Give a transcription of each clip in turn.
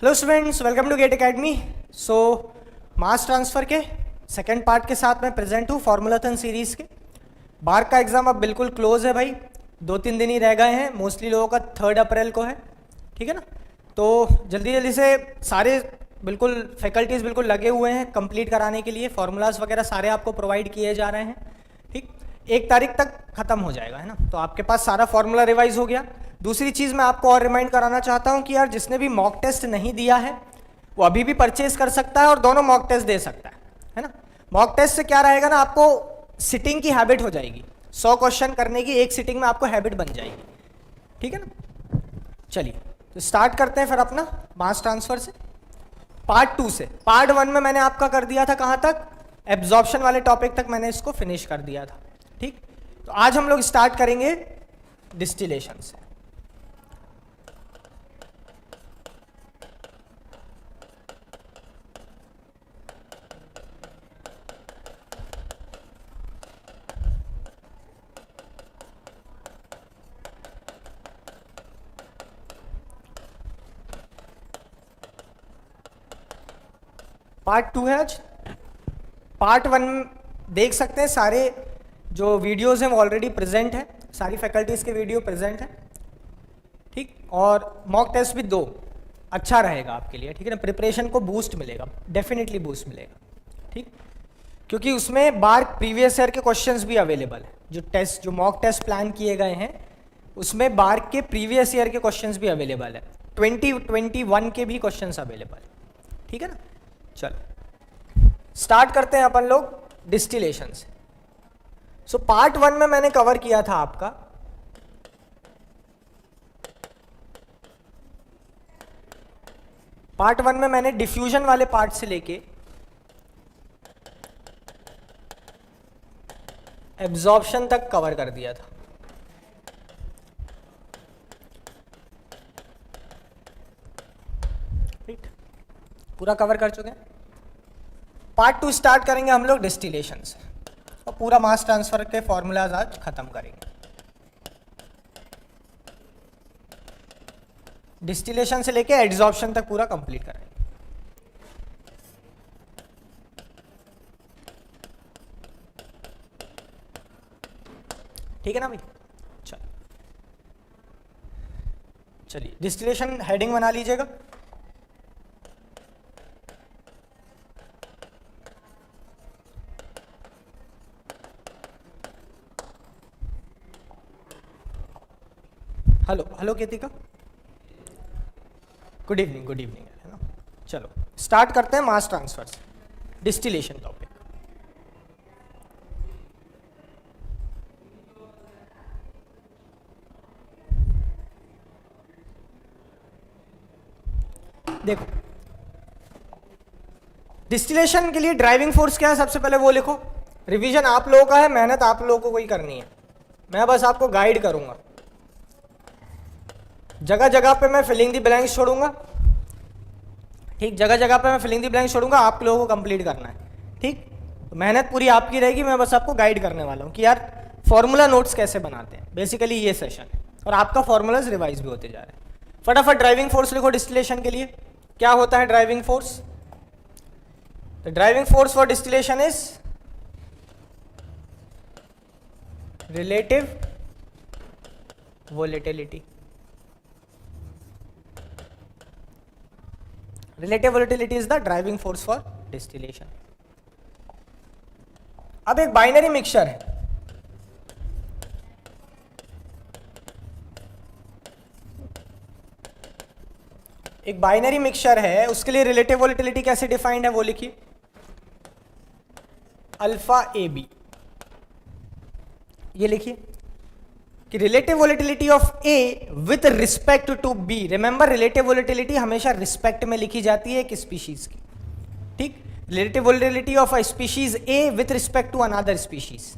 Hello students, welcome to GATE academy. So mass transfer के second part के साथ मैं प्रेजेंट हूँ फॉर्मूलाथन सीरीज़ के। बार का एग्ज़ाम अब बिल्कुल क्लोज है भाई, 2-3 दिन ही रह गए हैं। मोस्टली लोगों का 3 अप्रैल को है, ठीक है ना। तो जल्दी जल्दी से सारे बिल्कुल फैकल्टीज़ बिल्कुल लगे हुए हैं कंप्लीट कराने के लिए। फार्मूलाज वगैरह सारे आपको प्रोवाइड किए जा रहे हैं, ठीक। 1 तारीख तक ख़त्म हो जाएगा, है ना। तो आपके पास सारा फार्मूला रिवाइज हो गया। दूसरी चीज़ मैं आपको और रिमाइंड कराना चाहता हूँ कि यार जिसने भी मॉक टेस्ट नहीं दिया है वो अभी भी परचेज कर सकता है और दोनों मॉक टेस्ट दे सकता है ना। मॉक टेस्ट से क्या रहेगा ना, आपको सिटिंग की हैबिट हो जाएगी। 100 क्वेश्चन करने की एक सिटिंग में आपको हैबिट बन जाएगी, ठीक है ना। चलिए तो स्टार्ट करते हैं फिर अपना मास ट्रांसफ़र से, पार्ट 2 से। पार्ट 1 में मैंने आपका कर दिया था कहाँ तक, एब्जॉर्प्शन वाले टॉपिक तक मैंने इसको फिनिश कर दिया था, ठीक। तो आज हम लोग स्टार्ट करेंगे डिस्टिलेशन से। पार्ट 2 है आज। पार्ट 1 देख सकते हैं, सारे जो वीडियोस हैं वो ऑलरेडी प्रेजेंट है, सारी फैकल्टीज़ के वीडियो प्रेजेंट है, ठीक। और मॉक टेस्ट भी 2 अच्छा रहेगा आपके लिए, ठीक है ना। प्रिपरेशन को बूस्ट मिलेगा, डेफिनेटली बूस्ट मिलेगा, ठीक। क्योंकि उसमें बार प्रीवियस ईयर के क्वेश्चंस भी अवेलेबल है। जो मॉक टेस्ट प्लान किए गए हैं उसमें बार के प्रीवियस ईयर के क्वेश्चंस भी अवेलेबल है, 2021 के भी क्वेश्चंस अवेलेबल है, ठीक है ना। चलो स्टार्ट करते हैं अपन लोग डिस्टिलेशन से। सो पार्ट 1 में मैंने कवर किया था आपका पार्ट 1 में मैंने डिफ्यूजन वाले पार्ट से लेके एब्जॉर्प्शन तक कवर कर दिया था, ठीक। पूरा कवर कर चुके हैं। पार्ट 2 स्टार्ट करेंगे हम लोग डिस्टिलेशन से और पूरा मास ट्रांसफर के फॉर्मूलाज आज खत्म करेंगे। डिस्टिलेशन से लेके एड्सॉर्प्शन तक पूरा कंप्लीट करेंगे। ठीक है ना भाई। चलिए डिस्टिलेशन हेडिंग बना लीजिएगा। हेलो हेलो केतिका, गुड इवनिंग है ना। चलो स्टार्ट करते हैं मास ट्रांसफर से, डिस्टिलेशन टॉपिक। देखो डिस्टिलेशन के लिए ड्राइविंग फोर्स क्या है, सबसे पहले वो लिखो। रिवीजन आप लोगों का है, मेहनत आप लोगों को कोई करनी है, मैं बस आपको गाइड करूंगा। जगह जगह पे मैं फिलिंग द ब्लैंक्स छोड़ूंगा, ठीक। जगह जगह पे मैं फिलिंग द ब्लैंक्स छोड़ूंगा, आप लोगों को कंप्लीट करना है, ठीक। तो मेहनत पूरी आपकी रहेगी, मैं बस आपको गाइड करने वाला हूँ कि यार फॉर्मूला नोट्स कैसे बनाते हैं। बेसिकली ये सेशन है और आपका फॉर्मूलाज रिवाइज भी होते जा रहे हैं। फटाफट ड्राइविंग फोर्स लिखो डिस्टिलेशन के लिए। क्या होता है driving force? The driving force for distillation is relative volatility. Relative volatility is the driving force for distillation. अब एक बाइनरी मिक्सचर है, एक बाइनरी मिक्सचर है, उसके लिए रिलेटिव वोलेटिलिटी कैसे डिफाइंड है वो लिखिए। अल्फा ए बी, ये लिखिए कि relative volatility of A with respect to B. Remember relative volatility हमेशा रिस्पेक्ट में लिखी जाती है एक स्पीशीज की, ठीक। Relative volatility of a species A with respect to another species,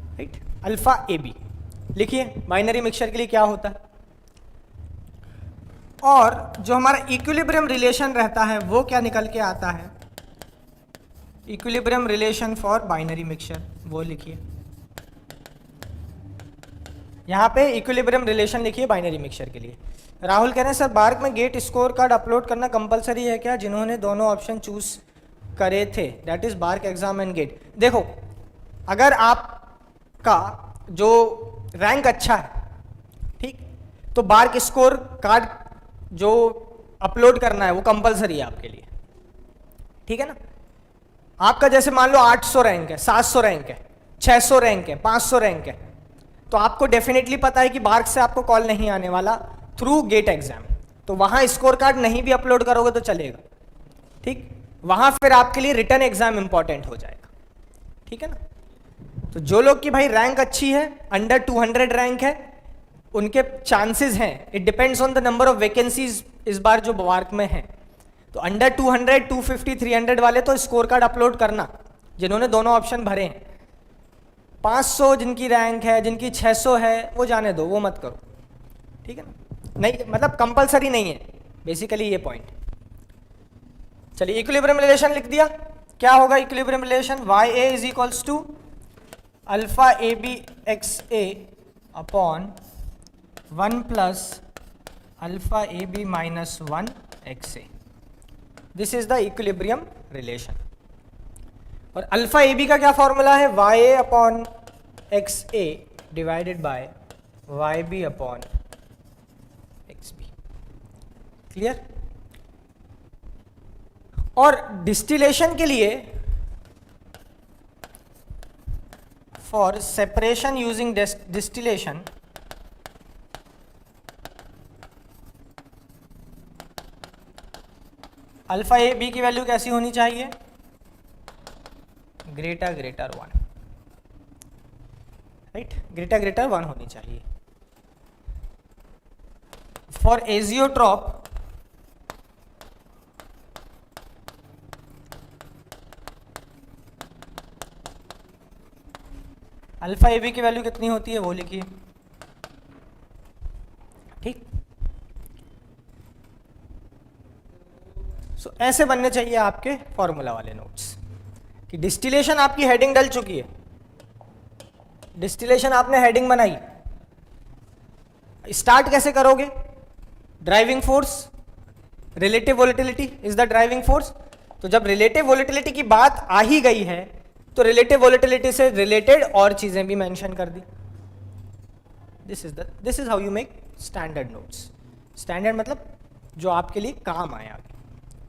right. Alpha A B लिखिए। बाइनरी मिक्सचर के लिए क्या होता है, और जो हमारा इक्विलिब्रियम रिलेशन रहता है वो क्या निकल के आता है, equilibrium relation for binary mixture, वो लिखिए। यहाँ पे इक्विलिब्रियम रिलेशन लिखिए बाइनरी मिक्सचर के लिए। राहुल कह रहे हैं सर बार्क में गेट स्कोर कार्ड अपलोड करना कंपलसरी है क्या, जिन्होंने दोनों ऑप्शन चूज करे थे, that is BARC exam and GATE. देखो अगर आपका जो रैंक अच्छा है, ठीक, तो बार्क स्कोर कार्ड जो अपलोड करना है वो कंपलसरी है आपके लिए, ठीक है ना। आपका जैसे मान लो 800 रैंक है, 700 रैंक है, 600 रैंक है, 500 रैंक है, तो आपको डेफिनेटली पता है कि बार्क से आपको कॉल नहीं आने वाला थ्रू गेट एग्जाम, तो वहां स्कोर कार्ड नहीं भी अपलोड करोगे तो चलेगा, ठीक। वहां फिर आपके लिए रिटर्न एग्जाम इंपॉर्टेंट हो जाएगा, ठीक है ना। तो जो लोग की भाई रैंक अच्छी है, अंडर 200 रैंक है, उनके चांसेस हैं, it depends on the number of vacancies इस बार जो बार्क में है, तो अंडर 200, 250, 300 वाले तो स्कोर कार्ड अपलोड करना, जिन्होंने दोनों ऑप्शन भरे हैं। 500 जिनकी रैंक है, जिनकी 600 है, वो जाने दो, वो मत करो, ठीक है ना। नहीं मतलब कंपलसरी नहीं है, बेसिकली ये पॉइंट। चलिए इक्विलिब्रियम रिलेशन लिख दिया। क्या होगा equilibrium relation, y A is equals to alpha A B x A upon 1 plus alpha A B minus 1 x A. This is the equilibrium relation. और अल्फा ए बी का क्या formula है, y A upon x A divided by y B upon x B. Clear. और distillation के लिए, for separation using distillation, alpha A B की value कैसी होनी चाहिए, greater greater 1, right, greater greater 1 होनी चाहिए। For azeotrope, alpha A B की वैल्यू कितनी होती है वो लिखिए, ठीक। सो ऐसे बनने चाहिए आपके फॉर्मूला वाले नोट्स कि डिस्टिलेशन आपकी हेडिंग डल चुकी है, डिस्टिलेशन आपने हेडिंग बनाई, स्टार्ट कैसे करोगे, driving force, relative volatility is the driving force. तो जब रिलेटिव वोलेटिलिटी की बात आ ही गई है तो रिलेटिव वोलेटिलिटी से रिलेटेड और चीजें भी मेंशन कर दी। This is how you make standard notes. Standard मतलब जो आपके लिए काम आए आगे,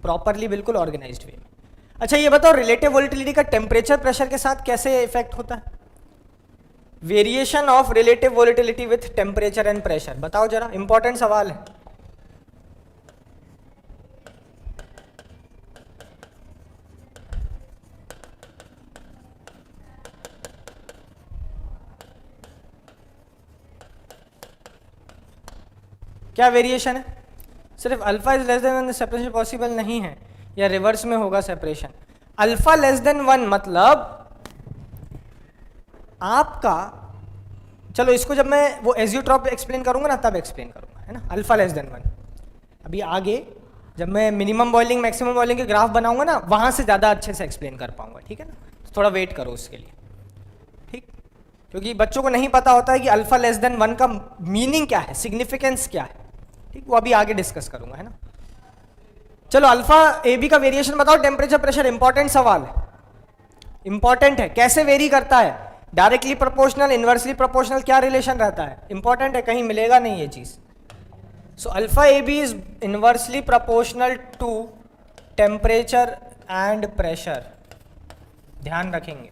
प्रॉपरली बिल्कुल ऑर्गेनाइज्ड वे में। अच्छा ये बताओ रिलेटिव वोलेटिलिटी का टेम्परेचर प्रेशर के साथ कैसे इफेक्ट होता है, variation of relative volatility with temperature and pressure, बताओ जरा, इंपॉर्टेंट सवाल है। क्या वेरिएशन है, सिर्फ alpha is less than separation possible नहीं है, या रिवर्स में होगा सेपरेशन। अल्फा लेस देन 1 मतलब आपका, चलो इसको जब मैं वो एजियोट्रॉप एक्सप्लेन करूंगा ना तब एक्सप्लेन करूंगा, है ना, अल्फा लेस देन 1। अभी आगे जब मैं मिनिमम बॉइलिंग मैक्सिमम बॉइलिंग के ग्राफ बनाऊंगा ना, वहां से ज़्यादा अच्छे से एक्सप्लेन कर पाऊंगा, ठीक है ना। तो थोड़ा वेट करो उसके लिए, ठीक, क्योंकि बच्चों को नहीं पता होता है कि अल्फा लेस देन 1 का मीनिंग क्या है, सिग्निफिकेंस क्या है, ठीक, वो अभी आगे डिस्कस करूंगा, है ना। चलो अल्फा ए बी का वेरिएशन बताओ, टेम्परेचर प्रेशर, इंपॉर्टेंट सवाल है, इंपॉर्टेंट है, कैसे वेरी करता है, डायरेक्टली प्रोपोर्शनल, इनवर्सली प्रोपोर्शनल, क्या रिलेशन रहता है, इंपॉर्टेंट है, कहीं मिलेगा नहीं ये चीज। So alpha A B is inversely proportional to temperature and pressure, ध्यान रखेंगे,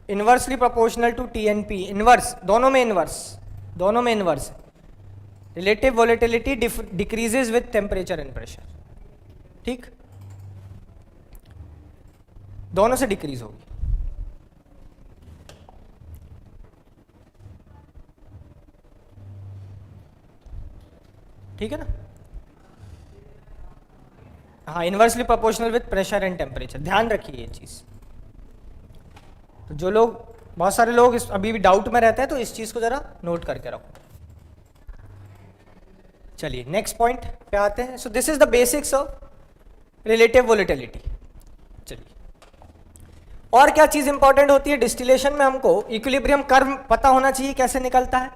inversely proportional to T and P, inverse, दोनों में इनवर्स, दोनों में inverse. Relative volatility decreases with temperature and pressure, ठीक, दोनों से डिक्रीज होगी। ठीक है ना, हाँ, inversely proportional with pressure and temperature, ध्यान रखिए ये चीज। तो जो लोग, बहुत सारे लोग इस अभी भी डाउट में रहते हैं, तो इस चीज को जरा नोट करके रखो। चलिए नेक्स्ट पॉइंट पे आते हैं। सो this is the basics of relative volatility. चलिए और क्या चीज इंपॉर्टेंट होती है डिस्टिलेशन में, हमको इक्विलिब्रियम कर्व पता होना चाहिए कैसे निकलता है,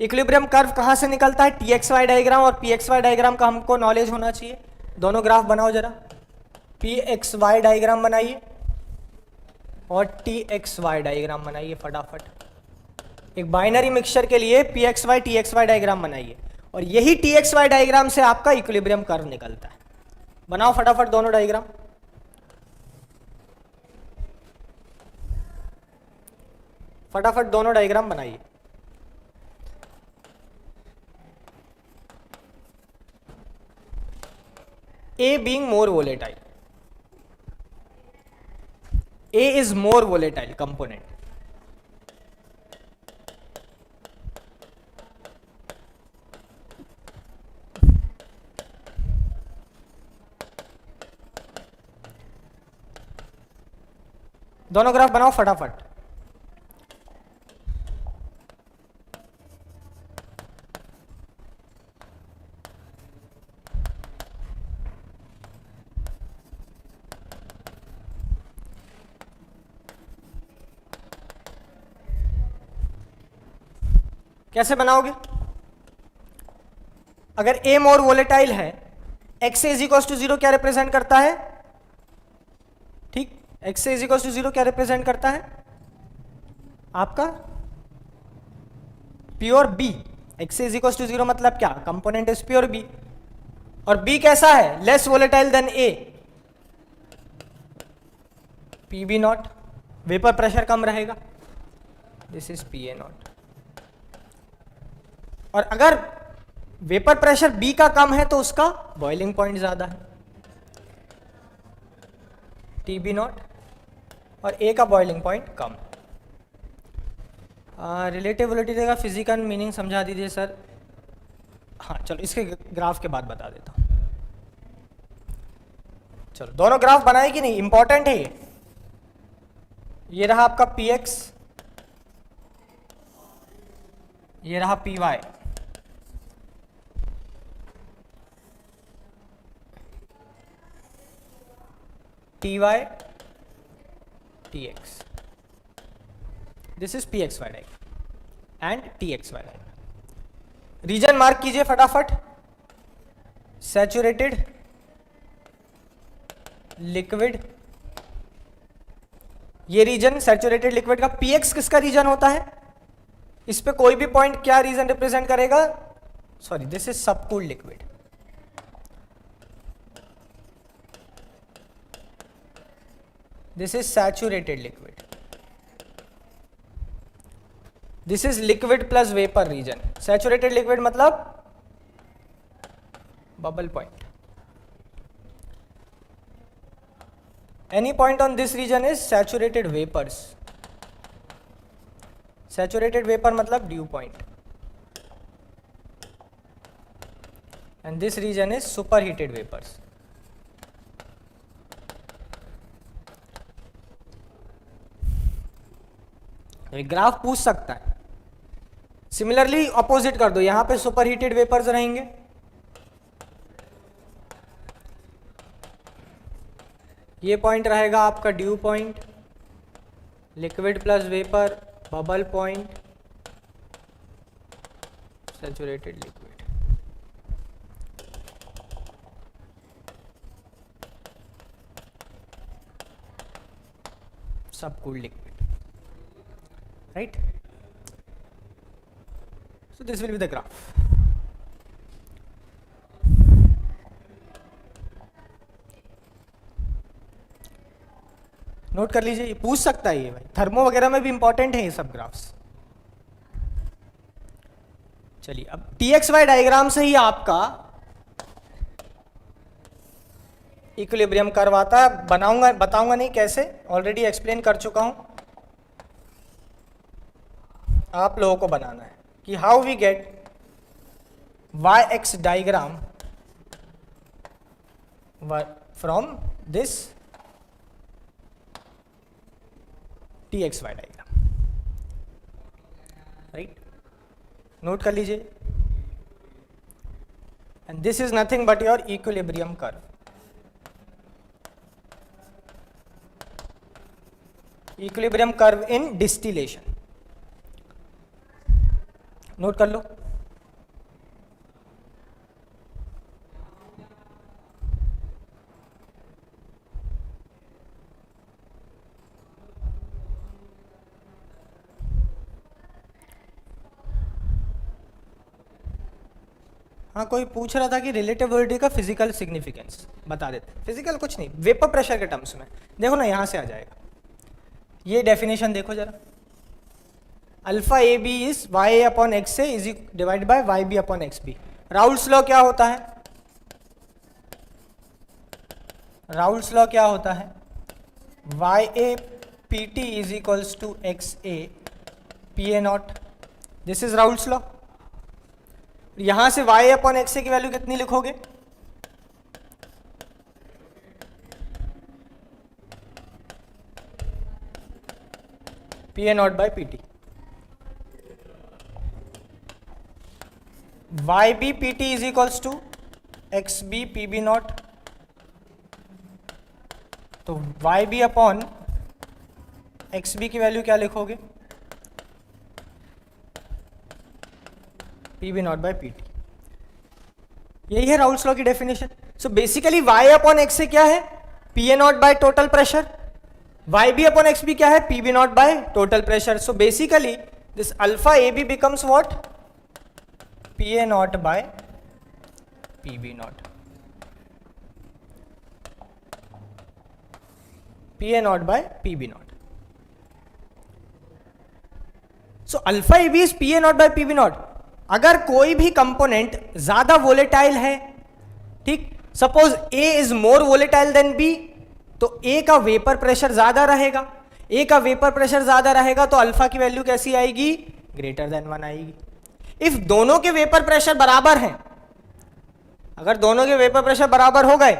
इक्विलिब्रियम कर्व कहाँ से निकलता है? टी एक्स वाई डायग्राम और पी एक्स वाई डायग्राम का हमको नॉलेज होना चाहिए। दोनों ग्राफ बनाओ जरा, पी एक्स वाई डायग्राम बनाइए और टी एक्स वाई डायग्राम बनाइए फटाफट। एक बाइनरी मिक्सचर के लिए P x y T x Y diagram बनाइए और यही टी एक्स वाई डायग्राम से आपका इक्विलिब्रियम कर्व निकलता है। बनाओ फटाफट दोनों डायग्राम। फटाफट दोनों डायग्राम बनाइए। A being more volatile, A is more volatile component. दोनों ग्राफ बनाओ फटाफट। कैसे बनाओगे? अगर ए मोर वोलेटाइल है, X is equal to zero क्या रिप्रेजेंट करता है? ठीक, X is equal to zero क्या रिप्रेजेंट करता है? आपका pure B. X is equal to zero मतलब क्या? Component is pure B. और बी कैसा है? Less volatile than A, P B not, vapour pressure कम रहेगा, this is P A not. और अगर वेपर प्रेशर बी का कम है तो उसका बॉइलिंग पॉइंट ज्यादा है, टी बी नॉट, और ए का बॉइलिंग पॉइंट कम। रिलेटिविटी का फिजिकल मीनिंग समझा दीजिए सर। हाँ चलो, इसके ग्राफ के बाद बता देता हूं। चलो दोनों ग्राफ बनाए कि नहीं? इंपॉर्टेंट है ये रहा आपका पी एक्स, ये रहा P Y. T Y T X, this is P x Y diagram and T x Y diagram. Region mark कीजिए फटाफट। सैचुरेटेड, लिक्विड, ये रीजन सैचुरेटेड लिक्विड का पी एक्स किसका रीजन होता है? इस पे कोई भी पॉइंट क्या रीजन रिप्रेजेंट करेगा? Sorry, this is subcooled liquid. This is saturated liquid. This is liquid plus vapor region. Saturated liquid मतलब bubble point. Any point on this region is saturated vapors. Saturated vapor मतलब dew point. And this region is superheated vapors. Graph पूछ सकता है। Similarly opposite कर दो, यहां पे super heated vapours रहेंगे, ये पॉइंट रहेगा आपका dew point, liquid plus vapour, bubble point, saturated liquid. Subcooled liquid, right? So this will be the graph. Note कर लीजिए, ये पूछ सकता है ये भाई, थर्मो वगैरह में भी इंपॉर्टेंट है ये सब ग्राफ्स। चलिए अब टी एक्स वाई डायग्राम से ही आपका इक्विलिब्रियम कर्व आता है। बनाऊंगा, बताऊंगा नहीं कैसे, ऑलरेडी एक्सप्लेन कर चुका हूं। आप लोगों को बनाना है कि how we get y x diagram from this T x Y diagram, right? Note कर लीजिए। And this is nothing but your equilibrium curve. Equilibrium curve in distillation. Note कर लो। हाँ, कोई पूछ रहा था कि रिलेटिविटी का फिजिकल सिग्निफिकेंस बता देते। फिजिकल कुछ नहीं, वेपर प्रेशर के टर्म्स में देखो ना, यहाँ से आ जाएगा। ये डेफिनेशन देखो जरा, alpha A B is y A upon x A is divide by y B upon x B. Raoult's law क्या होता है? राउल्स लॉ क्या होता है? Y A P T is equals to x A P A naught. This is Raoult's law. यहां से Y upon x ए की value कितनी लिखोगे? P A not by P T. Y B P T is equals to X B P B not. तो Y B upon x B की value क्या लिखोगे? P B not by P T. यही है Raoult's law की definition. So basically Y upon X से क्या है? P A not by total pressure. Y B upon x B क्या है? P B not by total pressure. So basically this alpha A B becomes what? P A not by P B naught. P A not by P B naught. So alpha A B is P A not by P B naught. अगर कोई भी component ज्यादा volatile है, ठीक, suppose A is more volatile than B, तो A का vapour pressure ज्यादा रहेगा। ए का वेपर प्रेशर ज्यादा रहेगा तो अल्फा की वैल्यू कैसी आएगी? ग्रेटर देन 1 आएगी। इफ दोनों के वेपर प्रेशर बराबर हैं, अगर दोनों के वेपर प्रेशर बराबर हो गए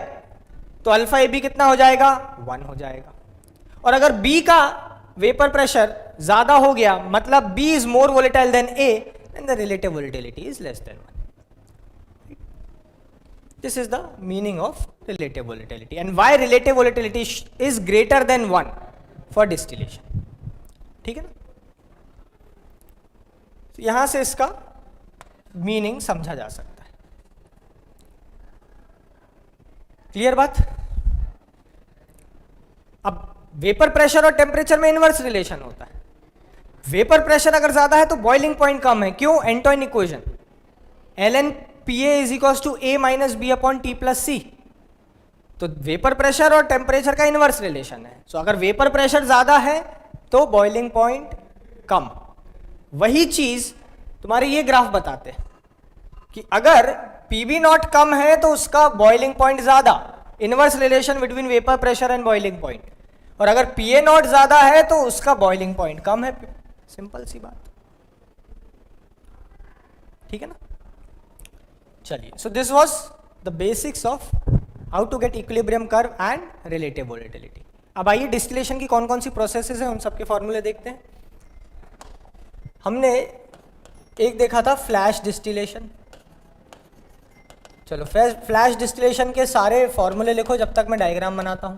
तो अल्फा ए बी कितना हो जाएगा? 1 हो जाएगा। और अगर बी का वेपर प्रेशर ज्यादा हो गया, मतलब B is more volatile than A, and the relative volatility is less than 1. This is the meaning of relative volatility and why relative volatility is greater than 1 for distillation. ठीक है ना? तो यहां से इसका मीनिंग समझा जा सकता है। क्लियर बात? अब वेपर प्रेशर और टेम्परेचर में इनवर्स रिलेशन होता है। वेपर प्रेशर अगर ज्यादा है तो बॉइलिंग पॉइंट कम है। क्यों? Antoine equation, L N P A is equal to A minus B upon T plus C. तो वेपर प्रेशर और टेम्परेचर का इनवर्स रिलेशन है। सो अगर वेपर प्रेशर ज्यादा है तो बॉइलिंग पॉइंट कम। वही चीज तुम्हारे ये ग्राफ बताते हैं कि अगर पी बी नॉट कम है तो उसका बॉइलिंग पॉइंट ज्यादा, inverse relation between vapour pressure and boiling point. और अगर पी ए नॉट ज्यादा है तो उसका बॉइलिंग पॉइंट कम है। सिंपल सी बात, ठीक है ना? चलिए, so this was the basics of how to get equilibrium curve and relative volatility. अब आइए डिस्टिलेशन की कौन कौन सी प्रोसेसेस हैं उन सबके फॉर्मूले देखते हैं। हमने एक देखा था फ्लैश डिस्टिलेशन। चलो फ्लैश डिस्टिलेशन के सारे फॉर्मूले लिखो जब तक मैं डायग्राम बनाता हूं।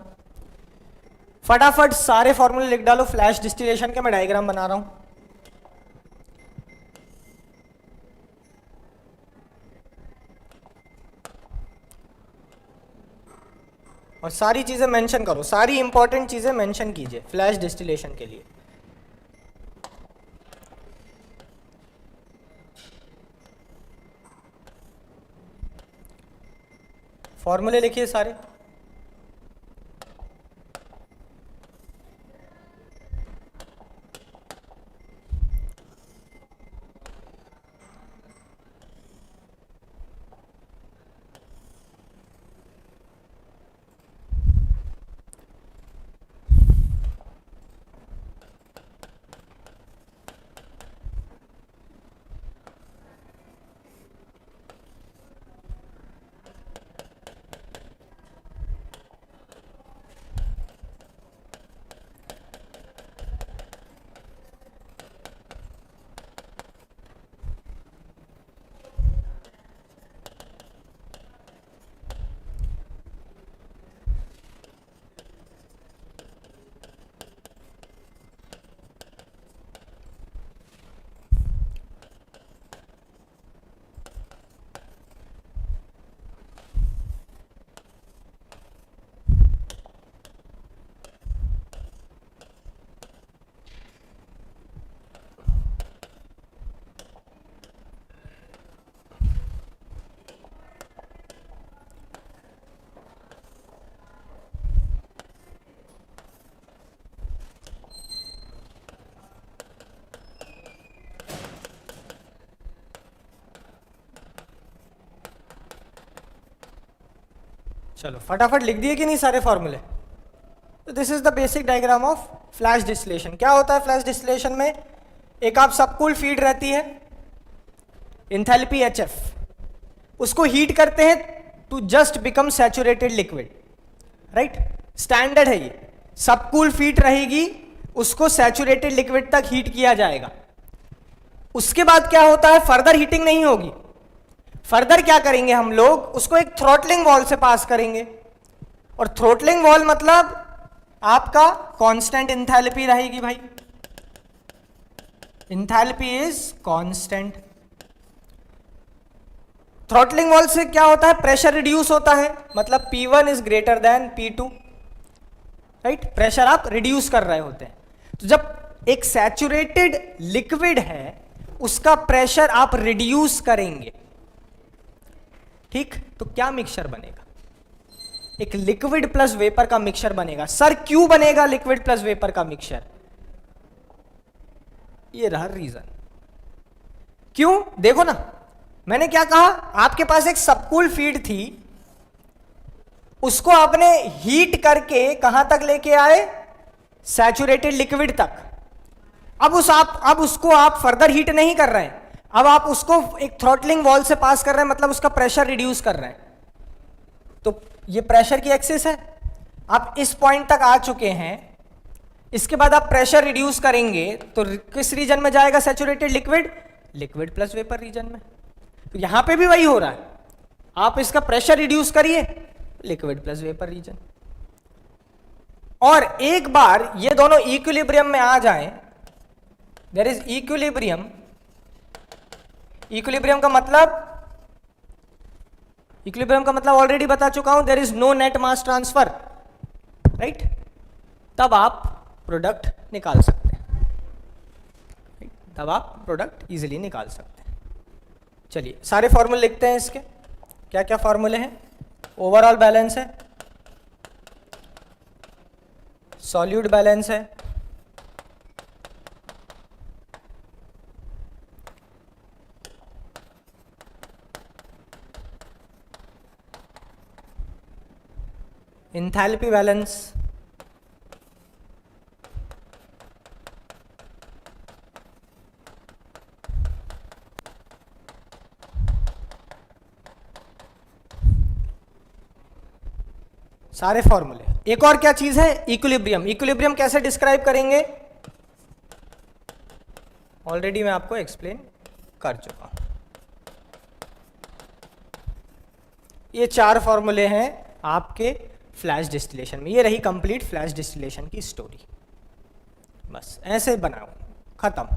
फटाफट सारे फॉर्मूले लिख डालो फ्लैश डिस्टिलेशन के, मैं डायग्राम बना रहा हूं। और सारी चीजें मेंशन करो, सारी इंपॉर्टेंट चीजें मेंशन कीजिए फ्लैश डिस्टिलेशन के लिए। फॉर्मूले लिखिए सारे। चलो फटाफट लिख दिए कि नहीं सारे फॉर्मूले। तो this is the basic diagram of flash distillation. क्या होता है फ्लैश डिस्टिलेशन में? एक आप सबकूल फीड रहती है, इंथैल्पी HF, उसको हीट करते हैं to just become saturated liquid, right? Standard है ये, सबकूल फीड रहेगी, उसको सैचुरेटेड लिक्विड तक हीट किया जाएगा। उसके बाद क्या होता है? फर्दर हीटिंग नहीं होगी। फर्दर क्या करेंगे हम लोग? उसको एक थ्रॉटलिंग वॉल से पास करेंगे, और थ्रॉटलिंग वॉल मतलब आपका कांस्टेंट इंथैल्पी रहेगी भाई, enthalpy is constant. Throttling wall से क्या होता है? प्रेशर रिड्यूस होता है, मतलब P1 is greater than P2, right? Pressure आप रिड्यूस कर रहे होते हैं। तो जब एक सैचुरेटेड लिक्विड है उसका प्रेशर आप रिड्यूस करेंगे, ठीक? तो क्या मिक्सचर बनेगा? एक लिक्विड प्लस वेपर का मिक्सचर बनेगा। सर क्यों बनेगा लिक्विड प्लस वेपर का मिक्सचर? ये रहा रीजन। क्यों? देखो ना, मैंने क्या कहा, आपके पास एक सबकूल फीड थी, उसको आपने हीट करके कहां तक लेके आए? सैचुरेटेड लिक्विड तक। अब उसको आप फर्दर हीट नहीं कर रहे हैं, अब आप उसको एक थ्रॉटलिंग वॉल से पास कर रहे हैं, मतलब उसका प्रेशर रिड्यूस कर रहे हैं। तो ये प्रेशर की एक्सिस है। आप इस पॉइंट तक आ चुके हैं, इसके बाद आप प्रेशर रिड्यूस करेंगे तो किस रीजन में जाएगा saturated liquid? Liquid plus vapour region में। तो यहां पे भी वही हो रहा है, आप इसका प्रेशर रिड्यूस करिए, लिक्विड प्लस वेपर रीजन। और एक बार ये दोनों इक्विलिब्रियम में आ जाएं, देयर इज इक्विलिब्रियम। इक्विलिब्रियम का मतलब ऑलरेडी बता चुका हूं, there is no net mass transfer, right? तब आप प्रोडक्ट निकाल सकते हैं, तब आप प्रोडक्ट इजीली निकाल सकते हैं। चलिए सारे फॉर्मूले लिखते हैं इसके। क्या क्या फॉर्मूले हैं? ओवरऑल बैलेंस है, सॉल्यूट बैलेंस है, इंथैल्पी बैलेंस, सारे फॉर्मूले। एक और क्या चीज है? इक्विलिब्रियम। इक्विलिब्रियम कैसे डिस्क्राइब करेंगे? ऑलरेडी मैं आपको एक्सप्लेन कर चुका हूं। ये 4 फॉर्मूले हैं आपके फ्लैश डिस्टिलेशन में। ये रही कंप्लीट फ्लैश डिस्टिलेशन की स्टोरी। बस ऐसे बनाओ, खत्म।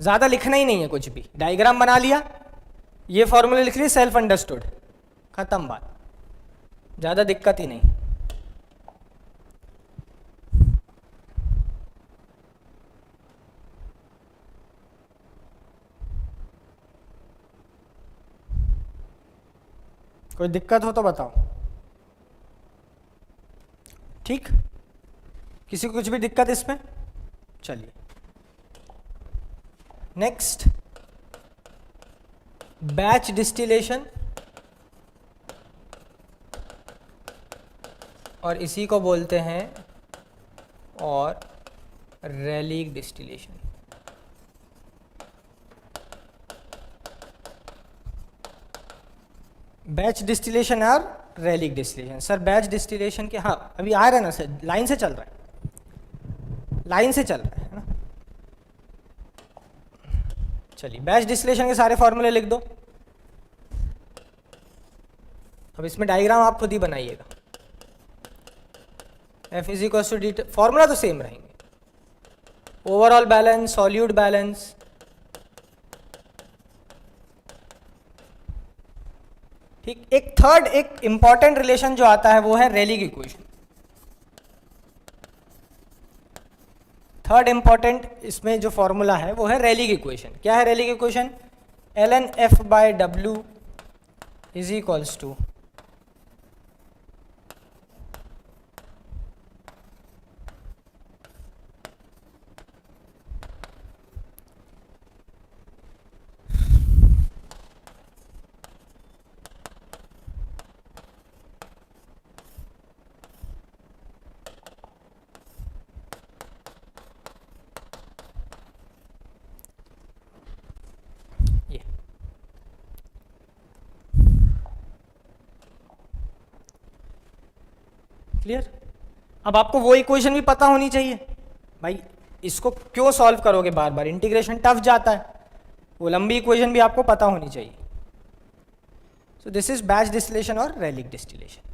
ज्यादा लिखना ही नहीं है कुछ भी, डायग्राम बना लिया, ये फॉर्मूले लिख लिए, सेल्फ अंडरस्टूड, खत्म बात। ज्यादा दिक्कत ही नहीं। कोई दिक्कत हो तो बताओ, ठीक? किसी को कुछ भी दिक्कत इसमें? चलिए नेक्स्ट, बैच डिस्टिलेशन, और इसी को बोलते हैं और रैलीक डिस्टिलेशन। बैच डिस्टिलेशन और रैलीक डिस्टिलेशन। सर बैच डिस्टिलेशन के, हाँ अभी आ रहा है ना सर, लाइन से चल रहा है, लाइन से चल रहा है ना। चलिए बैच डिस्टिलेशन के सारे फॉर्मूले लिख दो। अब इसमें डायग्राम आप खुद ही बनाइएगा। F is equal to D, formula तो सेम रहेंगे, ओवरऑल बैलेंस, सॉल्यूट बैलेंस, ठीक। एक थर्ड, एक इंपॉर्टेंट रिलेशन जो आता है वो है रैलीक इक्वेशन। थर्ड इंपॉर्टेंट इसमें जो फॉर्मूला है वो है रैलीक इक्वेशन। क्या है Rayleigh equation? ln f by w is equals to clear? अब आपको वो इक्वेशन भी पता होनी चाहिए भाई, इसको क्यों सॉल्व करोगे बार बार, इंटीग्रेशन टफ जाता है, वो लंबी इक्वेशन भी आपको पता होनी चाहिए। सो दिस इज बैच डिस्टिलेशन और रैलिक डिस्टिलेशन।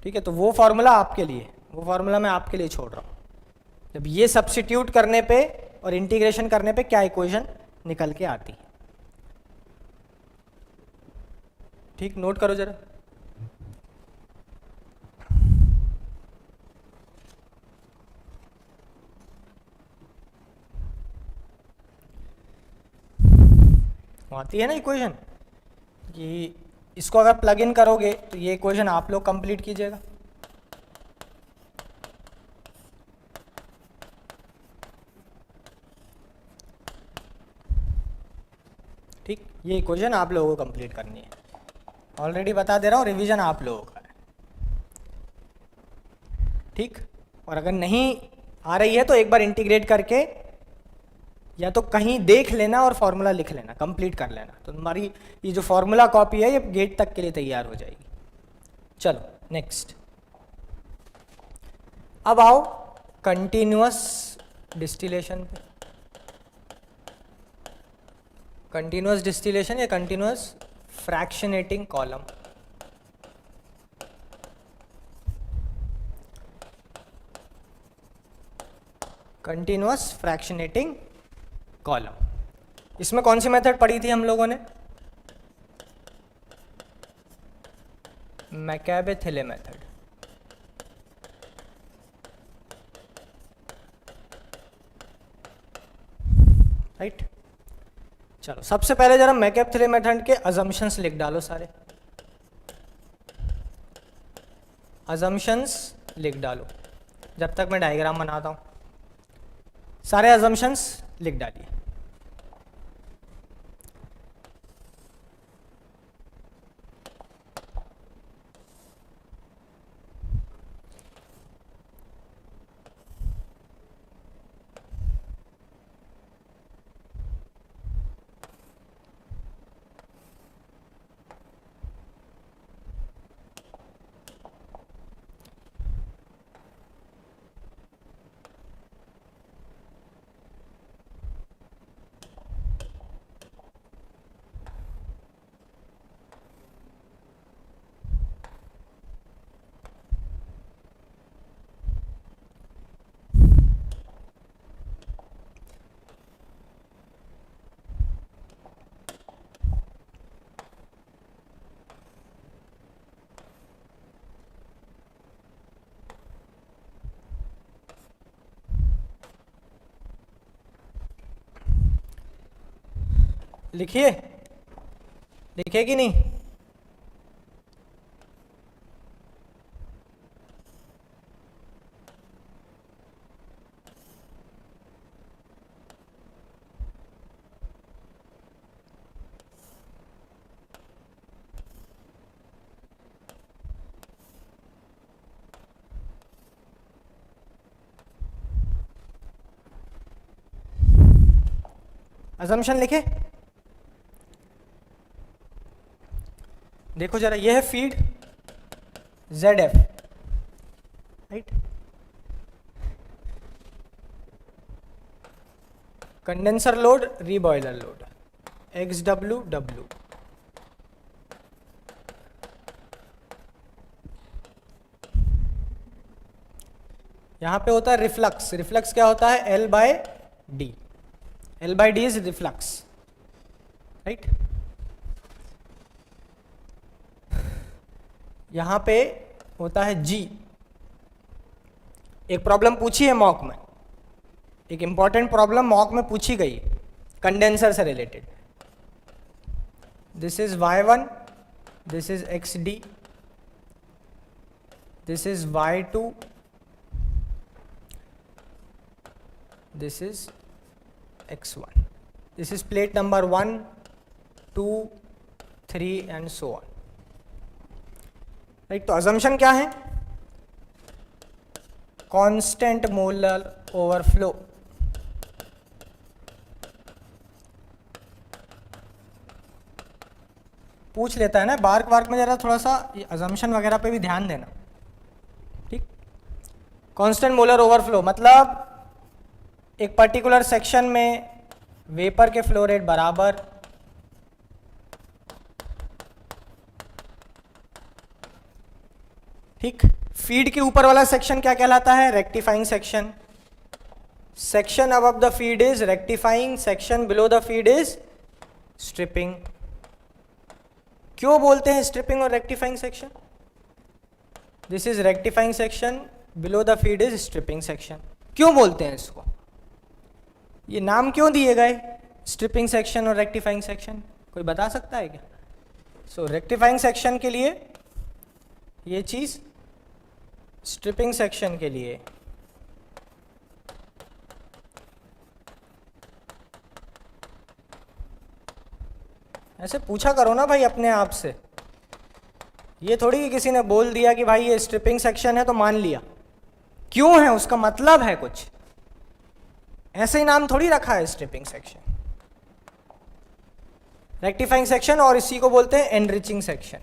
ठीक है, तो वो फॉर्मूला आपके लिए, वो फॉर्मूला मैं आपके लिए छोड़ रहा हूँ। जब ये सब्स्टिट्यूट करने पे और इंटीग्रेशन करने पे क्या इक्वेशन निकल के आती है। ठीक, नोट करो जरा। आती है ना इक्वेशन कि इसको अगर प्लग इन करोगे तो ये इक्वेशन आप लोग कंप्लीट कीजिएगा। ठीक, ये इक्वेशन आप लोगों को कंप्लीट करनी है। ऑलरेडी बता दे रहा हूँ, रिवीजन आप लोगों का है। ठीक, और अगर नहीं आ रही है तो एक बार इंटीग्रेट करके या तो कहीं देख लेना और फॉर्मूला लिख लेना, कंप्लीट कर लेना, तो तुम्हारी ये जो फॉर्मूला कॉपी है ये गेट तक के लिए तैयार हो जाएगी। चलो नेक्स्ट, अब आओ कंटिन्यूअस डिस्टिलेशन पे। कंटिन्यूअस डिस्टिलेशन या continuous fractionating column. Continuous fractionating column, इसमें कौन सी मेथड पढ़ी थी हम लोगों ने? मैकैबे-थिले मेथड। राइट, चलो सबसे पहले जरा मैकैबे-थिले मेथड के अजम्पशंस लिख डालो सारे। अजम्पशंस लिख डालो जब तक मैं डायग्राम बनाता हूं। सारे अजम्पशंस लिख डालिए। लिखिए, लिखे कि नहीं? अजम्पशन लिखे? देखो जरा, ये है feed ZF, right, condenser load, reboiler load XWW, यहां पे होता है रिफ्लक्स। रिफ्लक्स क्या होता है? L/D। L/D is reflux, right. यहां पे होता है G। एक प्रॉब्लम पूछी है मॉक में, एक इंपॉर्टेंट प्रॉब्लम मॉक में पूछी गई कंडेंसर से related. This is Y1, this is XD, this is Y2, this is X1, this is plate number 1, 2, 3 and so on, right. तो अजम्पशन क्या है? कांस्टेंट मोलर ओवरफ्लो, पूछ लेता है ना, बार्क वार्क में ज़रा थोड़ा सा अजम्पशन वगैरह पे भी ध्यान देना, ठीक। कांस्टेंट मोलर ओवरफ्लो मतलब एक पर्टिकुलर सेक्शन में वेपर के फ्लो रेट बराबर ठीक। फीड के ऊपर वाला सेक्शन क्या कहलाता है? Rectifying section. Section above the feed is rectifying, section below the feed is stripping. क्यों बोलते हैं स्ट्रिपिंग और rectifying section? This is rectifying section, below the feed is stripping section. क्यों बोलते हैं इसको? ये नाम क्यों दिए गए स्ट्रिपिंग सेक्शन और रेक्टिफाइंग सेक्शन? कोई बता सकता है क्या? सो रेक्टिफाइंग सेक्शन के लिए ये चीज, स्ट्रिपिंग सेक्शन के लिए ऐसे पूछा करो ना भाई अपने आप से। ये थोड़ी कि किसी ने बोल दिया कि भाई ये स्ट्रिपिंग सेक्शन है तो मान लिया। क्यों है उसका मतलब है कुछ, ऐसे ही नाम थोड़ी रखा है स्ट्रिपिंग सेक्शन, रेक्टिफाइंग सेक्शन, और इसी को बोलते हैं एनरिचिंग सेक्शन।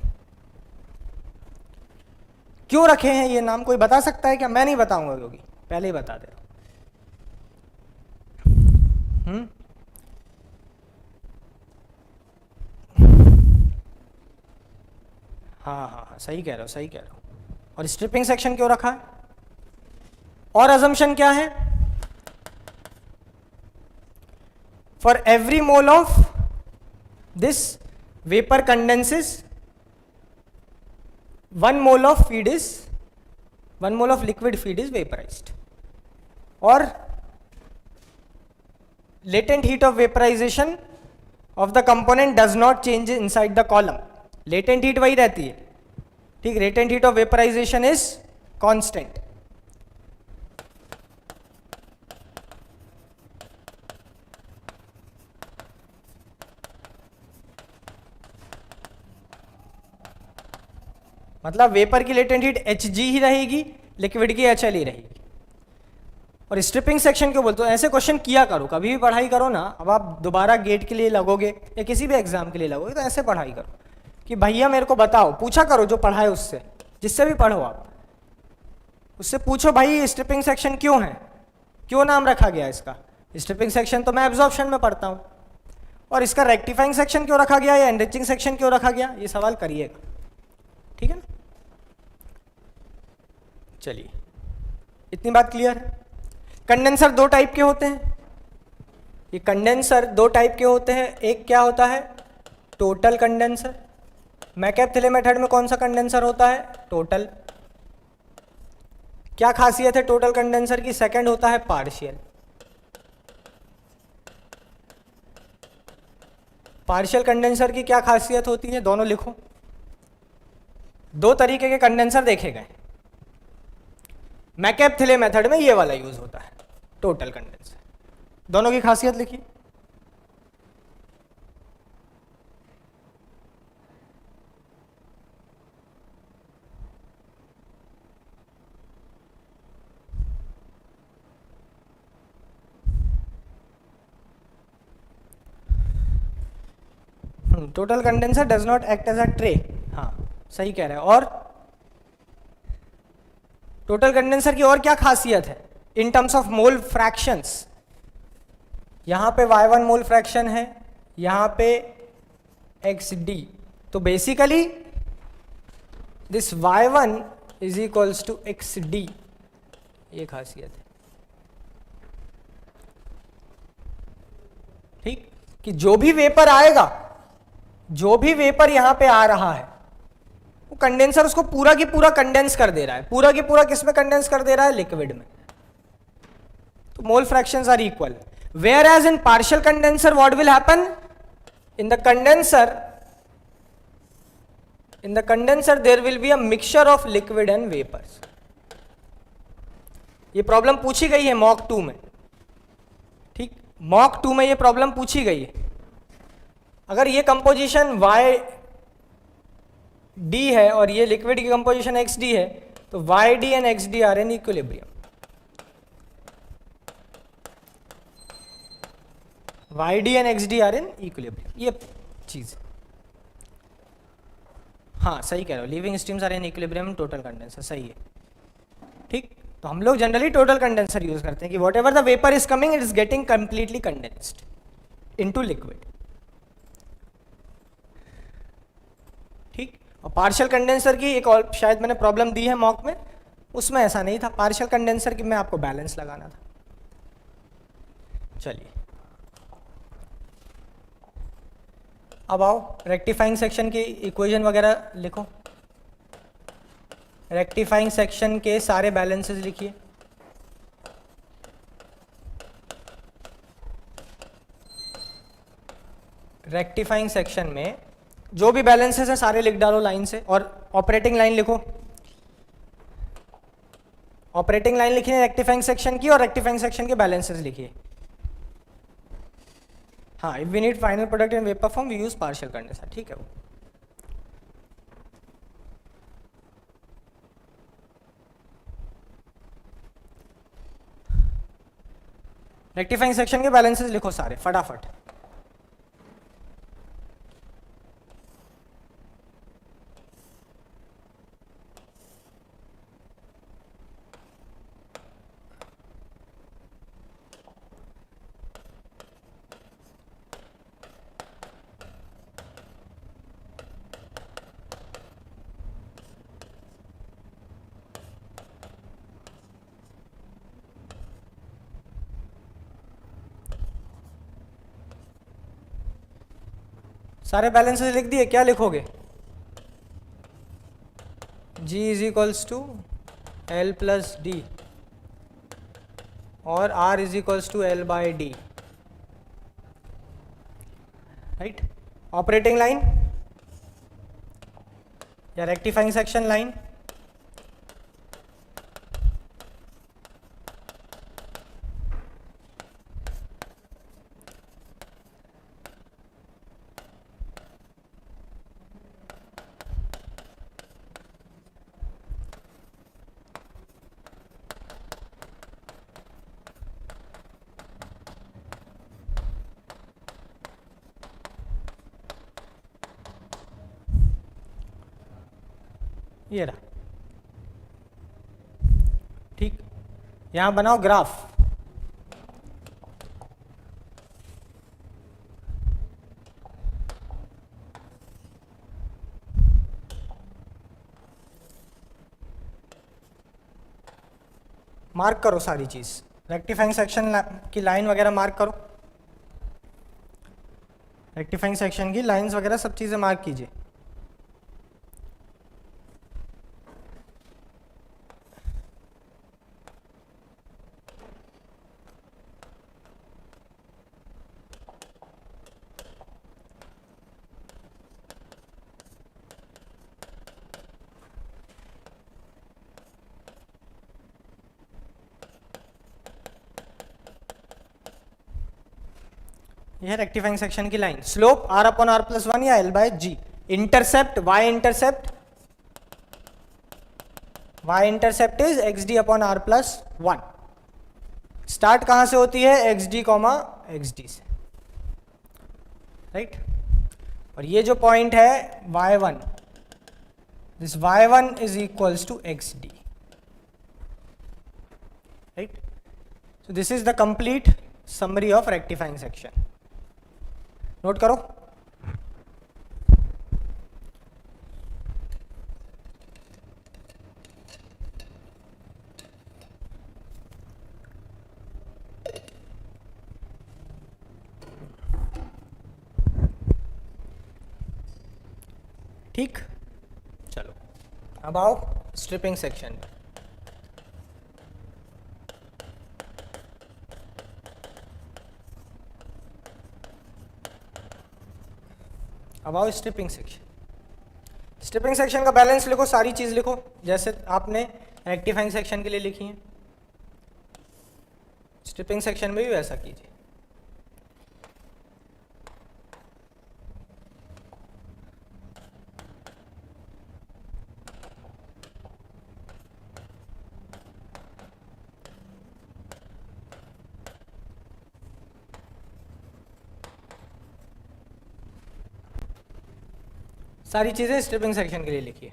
क्यों रखे हैं ये नाम? कोई बता सकता है क्या? मैं नहीं बताऊंगा क्योंकि पहले ही बता दे रहा हूं। हाँ, सही कह रहे हो, सही कह रहे हो। और स्ट्रिपिंग सेक्शन क्यों रखा है? और अजम्पशन क्या है? For every mole of this vapour condenses, 1 mole of feed is 1 mole of liquid feed is vaporized, और latent heat of vaporization of the component does not change inside the column. latent heat वही रहती है, ठीक। latent heat of vaporization is constant. मतलब vapour की latent heat Hg ही रहेगी, liquid की HL ही रहेगी। और स्ट्रिपिंग सेक्शन क्यों बोलते हो? ऐसे क्वेश्चन किया करो, कभी भी पढ़ाई करो ना, अब आप दोबारा गेट के लिए लगोगे या किसी भी एग्जाम के लिए लगोगे तो ऐसे पढ़ाई करो कि भैया मेरे को बताओ, पूछा करो जो पढ़ाए उससे, जिससे भी पढ़ो आप, उससे पूछो भाई स्ट्रिपिंग सेक्शन क्यों है, क्यों नाम रखा गया इसका? स्ट्रिपिंग सेक्शन तो मैं एब्जॉर्प्शन में पढ़ता हूँ, और इसका रेक्टिफाइंग सेक्शन क्यों रखा गया या एनरिचिंग सेक्शन क्यों रखा गया? ये सवाल करिएगा, ठीक है ना। चलिए, इतनी बात क्लियर है। कंडेंसर 2 टाइप के होते हैं। ये कंडेंसर 2 टाइप के होते हैं। एक क्या होता है? Total condenser. मैकएप-थिले मेथड में कौन सा कंडेंसर होता है? टोटल। क्या खासियत है टोटल कंडेंसर की? सेकंड होता है पार्शियल। पार्शियल कंडेंसर की क्या खासियत होती है? दोनों लिखो। 2 तरीके के कंडेंसर देखे गए। मैकएप-थिले मेथड में ये वाला यूज होता है, टोटल कंडेंसर। दोनों की खासियत लिखिए। Total condenser does not act as a tray. हाँ, सही कह रहे हैं। और टोटल कंडेंसर की और क्या खासियत है in terms of mole fractions? यहां पे y1 मोल फ्रैक्शन है, यहां पे xd, तो basically this y1 is equals to xd, ये खासियत है, ठीक। कि जो भी वेपर आएगा, जो भी वेपर यहां पे आ रहा है, वो कंडेंसर उसको पूरा की पूरा कंडेंस कर दे रहा है। पूरा की पूरा किस में कंडेंस कर दे रहा है? लिक्विड में। तो mole fractions are equal. Where as in partial condenser what will happen? In the condenser there will be a mixture of liquid and vapours. ये प्रॉब्लम पूछी गई है मॉक 2 में, ठीक। मॉक 2 में ये प्रॉब्लम पूछी गई है। अगर ये कंपोजिशन YD है और ये लिक्विड की कंपोजिशन XD है, तो YD and XD are in equilibrium. YD and XD are in equilibrium, ये चीज। हाँ सही कह रहे हो, leaving streams are in equilibrium total condenser, सही है। ठीक, तो हम लोग जनरली टोटल कंडेंसर यूज करते हैं कि what ever the vapour is coming it is getting completely condensed into liquid. ठीक, और पार्शियल कंडेंसर की एक और शायद मैंने प्रॉब्लम दी है मॉक में, उसमें ऐसा नहीं था। पार्शियल कंडेंसर की में आपको बैलेंस लगाना था। चलिए अब आओ रेक्टिफाइंग सेक्शन की इक्वेशन वगैरह लिखो। रेक्टिफाइंग सेक्शन के सारे बैलेंसेस लिखिए। रेक्टिफाइंग सेक्शन में जो भी बैलेंसेस हैं सारे लिख डालो लाइन से, और ऑपरेटिंग लाइन लिखो। ऑपरेटिंग लाइन लिखी है रेक्टिफाइंग सेक्शन की, और रेक्टिफाइंग सेक्शन के बैलेंसेस लिखिए। हाँ, if we need final product in vapour form we use partial condenser, ठीक है वो। रेक्टिफाइंग सेक्शन के बैलेंसेस लिखो सारे फटाफट। सारे बैलेंसेस लिख दिए, क्या लिखोगे? G is equals to L plus D और R is equals to L by D, right. Operating line या रेक्टिफाइंग सेक्शन लाइन, ये रहा। ठीक, यहां बनाओ ग्राफ। मार्क करो सारी चीज, रेक्टिफाइंग सेक्शन की लाइन वगैरह मार्क करो। रेक्टिफाइंग सेक्शन की लाइंस वगैरह सब चीजें मार्क कीजिए। यह रेक्टिफाइंग सेक्शन की line. Slope R upon R plus one या L by G. Intercept Y intercept is X D upon R plus one. Start कहां से होती है? X D comma X D से, राइट। और ये जो पॉइंट है Y one, this Y one is equals to x D, right. So this is the complete summary of rectifying section. Note करो। ठीक, चलो अब आओ स्ट्रिपिंग सेक्शन। अब आओ स्ट्रिपिंग सेक्शन। स्ट्रिपिंग सेक्शन का बैलेंस लिखो, सारी चीज लिखो जैसे आपने रेक्टिफाइंग सेक्शन के लिए लिखी है। स्ट्रिपिंग सेक्शन में भी वैसा कीजिए। सारी चीज़ें स्ट्रिपिंग सेक्शन के लिए लिखिए।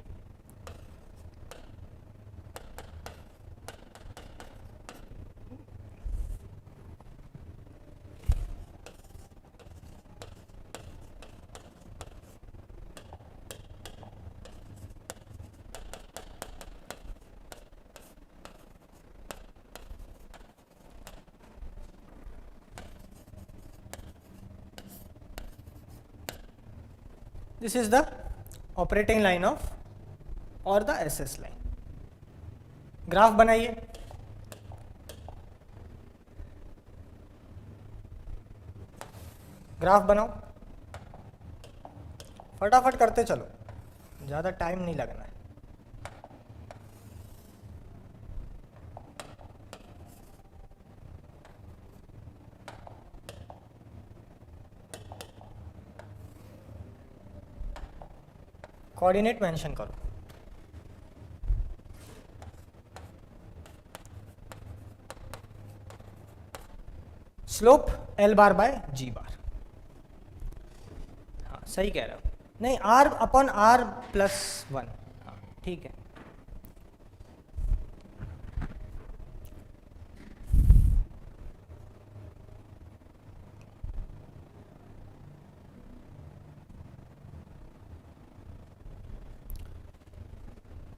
This is the operating line of or the SS line. Graph बनाइए। ग्राफ बनाओ, फटाफट करते चलो, ज़्यादा टाइम नहीं लगना है। कोऑर्डिनेट मेंशन करो। स्लोप L बार बाय G बार। हाँ सही कह रहे हो, नहीं R अपॉन R प्लस 1। हाँ ठीक है।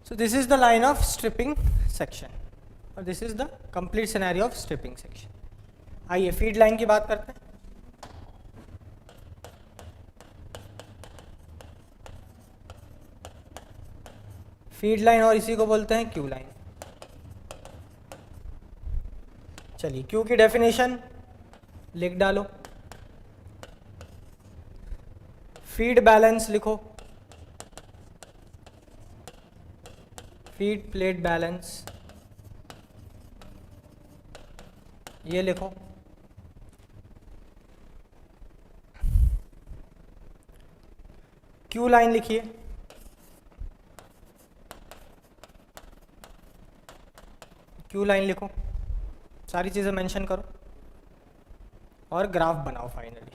So this is the line of stripping section और this is the complete scenario of stripping section। आइए फीड लाइन की बात करते हैं। फीड लाइन और इसी को बोलते हैं क्यू लाइन। चलिए क्यू की डेफिनेशन लिख डालो, फीड बैलेंस लिखो, फीड प्लेट बैलेंस ये लिखो, क्यू लाइन लिखिए, क्यू लाइन लिखो, सारी चीज़ें मेंशन करो और ग्राफ बनाओ फाइनली।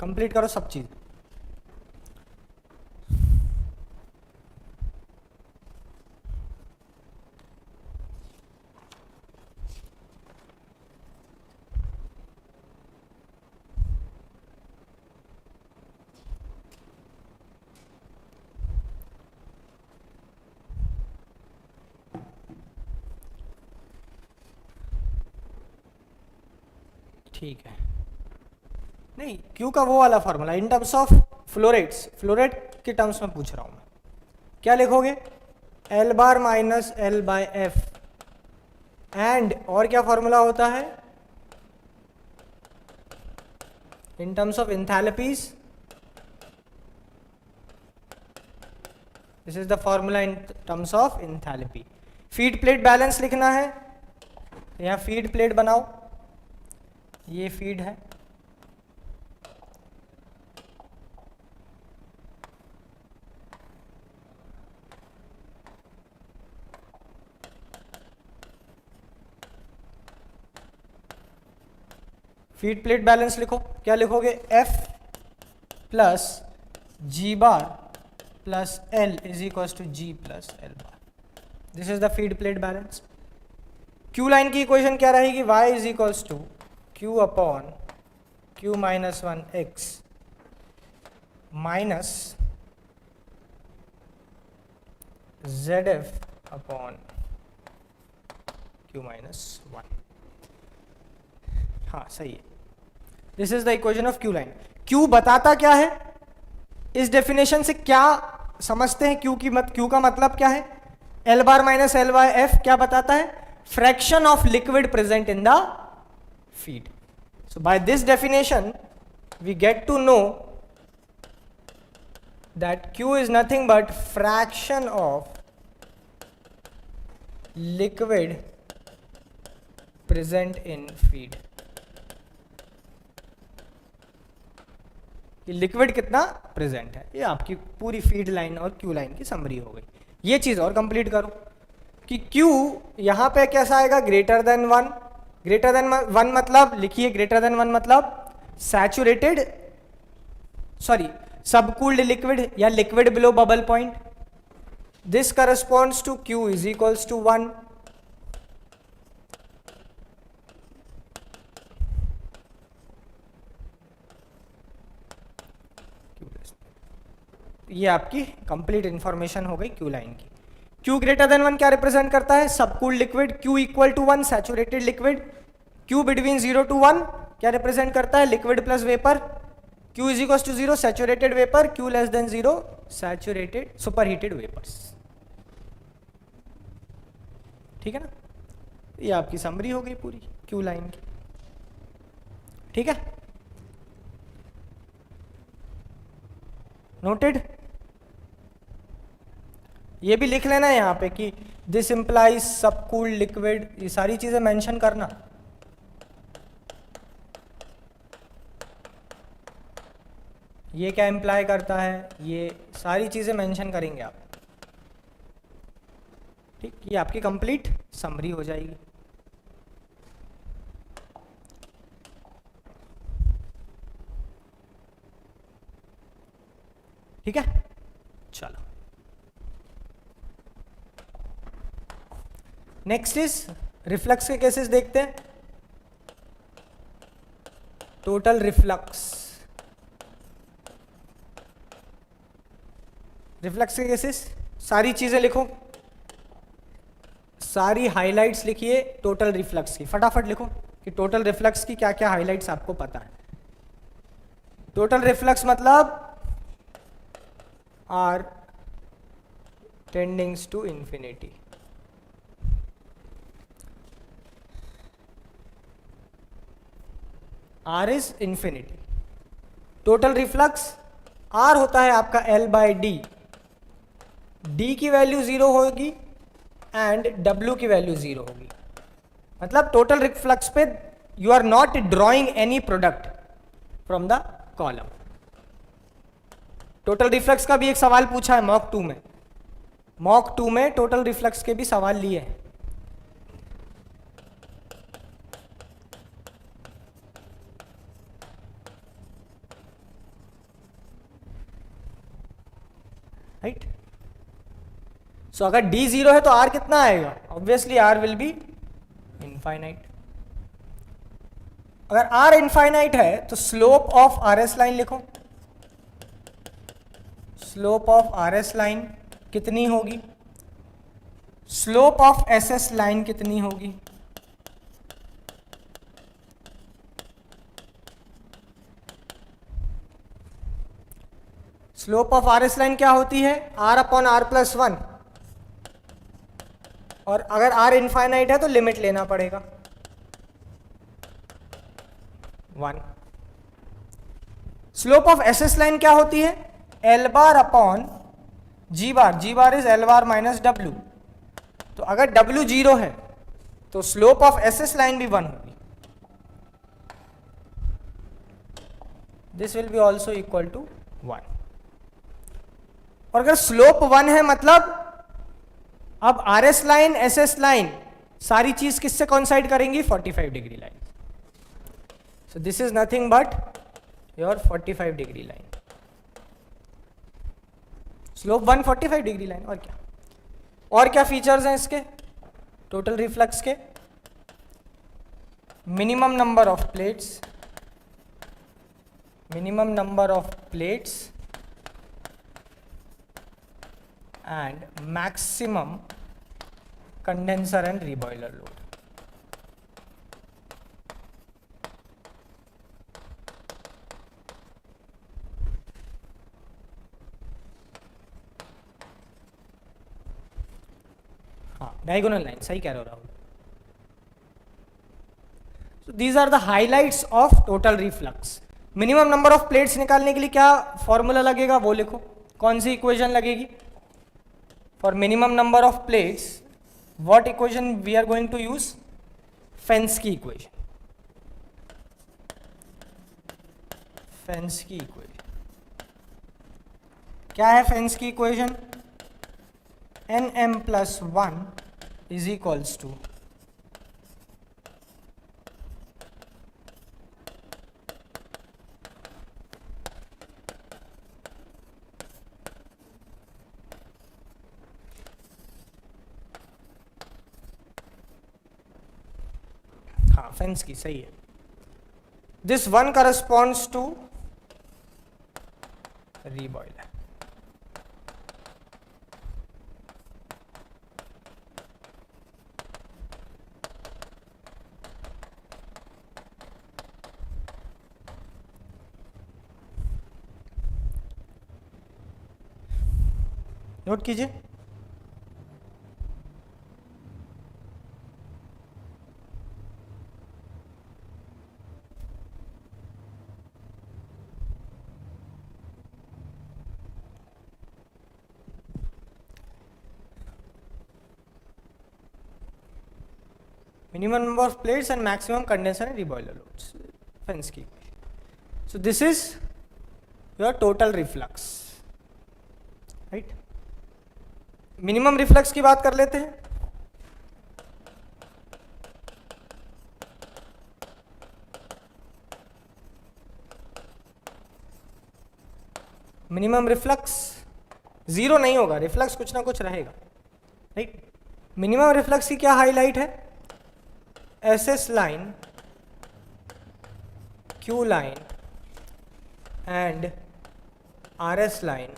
कंप्लीट करो सब चीज़। ठीक है, नहीं क्यू का वो वाला formula in terms of flowrates, flowrate के टर्म्स में पूछ रहा हूं मैं। क्या लिखोगे? L bar minus L by F and और क्या फॉर्मूला होता है in terms of enthalpies? This is the formula in terms of enthalpy. Feed plate balance लिखना है, यहां फीड प्लेट बनाओ, ये फीड है, फीड प्लेट बैलेंस लिखो। क्या लिखोगे? F plus G bar plus L is equal to G plus L bar. This is the feed plate balance. Q line की इक्वेशन क्या रहेगी? Y is equal to Q upon Q minus 1x minus ZF upon Q minus 1। हाँ सही है। This is the equation of Q line. Q बताता क्या है, इस डेफिनेशन से क्या समझते हैं, Q का मतलब क्या है, L bar minus L bye F क्या बताता है, fraction of liquid present in the feed. So by this definition we get to know that Q is nothing but fraction of liquid present in feed. ये liquid कितना present है, ये आपकी पूरी feed line और क्यू लाइन की summary हो गई. ये चीज और कंप्लीट करो कि क्यू यहां पे कैसा आएगा, greater than one. Greater than one मतलब लिखिए, ग्रेटर देन वन मतलब सैचुरेटेड, सॉरी सबकूल्ड लिक्विड या liquid below bubble point. This corresponds to Q is equals to 1. ये आपकी कंप्लीट इंफॉर्मेशन हो गई क्यू लाइन की. Q ग्रेटर देन 1 क्या रिप्रेजेंट करता है, subcooled liquid. Q equal to 1 saturated liquid. Q between 0 to 1 क्या रिप्रेजेंट करता है, liquid plus vapour. Q is equal to 0 saturated vapour. Q less than 0 saturated superheated vapours. ठीक है ना, ये आपकी समरी हो गई पूरी क्यू लाइन की. ठीक है, नोटेड. ये भी लिख लेना है यहाँ पे कि दिस इंप्लाइज सबकूल्ड लिक्विड, ये सारी चीजें मेंशन करना. ये क्या इंप्लाई करता है, ये सारी चीजें मेंशन करेंगे आप. ठीक, ये आपकी कंप्लीट समरी हो जाएगी. ठीक है, चलो नेक्स्ट इज रिफ्लक्स के केसेस देखते हैं. टोटल रिफ्लक्स, रिफ्लक्स के केसेस सारी चीजें लिखो, सारी हाइलाइट्स लिखिए टोटल रिफ्लक्स की. फटाफट लिखो कि टोटल रिफ्लक्स की क्या क्या हाइलाइट्स आपको पता है. टोटल रिफ्लक्स मतलब R tendings to infinity. R is infinity. Total reflux R होता है आपका L बाय डी. डी की वैल्यू 0 होगी एंड W की वैल्यू 0 होगी. मतलब टोटल रिफ्लक्स पे you are not drawing any product from the column. Total reflux का भी एक सवाल पूछा है मॉक 2 में. मॉक 2 में टोटल रिफ्लक्स के भी सवाल लिए हैं. राइट. सो अगर D 0 है तो R कितना आएगा, obviously R will be infinite. अगर R इनफाइनाइट है तो स्लोप ऑफ RS लाइन लिखो. स्लोप ऑफ RS लाइन कितनी होगी, स्लोप ऑफ SS लाइन कितनी होगी. स्लोप ऑफ RS लाइन क्या होती है, R अपॉन R प्लस 1. और अगर R इनफाइनाइट है तो लिमिट लेना पड़ेगा 1. स्लोप ऑफ SS लाइन क्या होती है, L bar upon G bar. G bar is L bar minus W. तो अगर W 0 है तो स्लोप ऑफ SS लाइन भी 1 होगी. This will be also equal to 1. और अगर स्लोप 1 है मतलब अब RS लाइन SS लाइन सारी चीज किससे कॉन्साइड करेंगी, 45 degree line. So this is nothing but your 45 degree line. Slope 1 45 degree line. और क्या फीचर्स हैं इसके टोटल रिफ्लक्स के, minimum number of plates, minimum number of plates and maximum condenser and reboiler load. Diagonal line, सही कह रहे हो Rahul. So these are the highlights of total reflux. Minimum number of plates निकालने के लिए क्या फॉर्मूला लगेगा वो लिखो, कौन सी इक्वेशन लगेगी for minimum number of plates, what equation we are going to use, Fenske equation, Fenske equation. क्या है Fenske equation? nm+1 is equals to Fenske, सही है। This one corresponds to reboiler. Note कीजिए, minimum number of plates and maximum condenser and reboiler loads, Fensky equation. So this is your total reflux, right? Minimum reflux की बात कर लेते हैं। Minimum reflux zero नहीं होगा, रिफ्लक्स कुछ ना कुछ रहेगा, राइट? मिनिमम रिफ्लक्स की क्या हाईलाइट है? SS line, Q line and RS line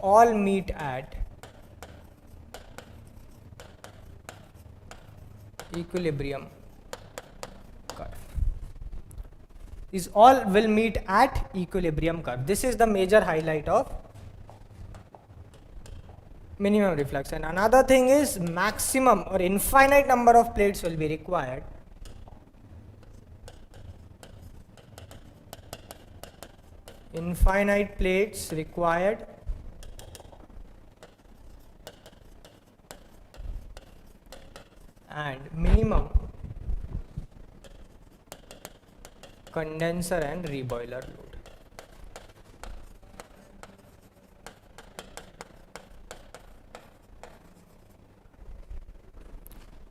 all meet at equilibrium curve. These all will meet at equilibrium curve. This is the major highlight of minimum reflux. And another thing is maximum or infinite number of plates will be required infinite plates required and minimum condenser and reboiler load.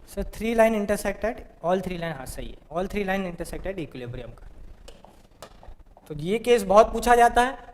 So 3 line intersected, all 3 line, हाँ सही है, all 3 line intersected equilibrium का। तो ये case बहुत पूछा जाता है।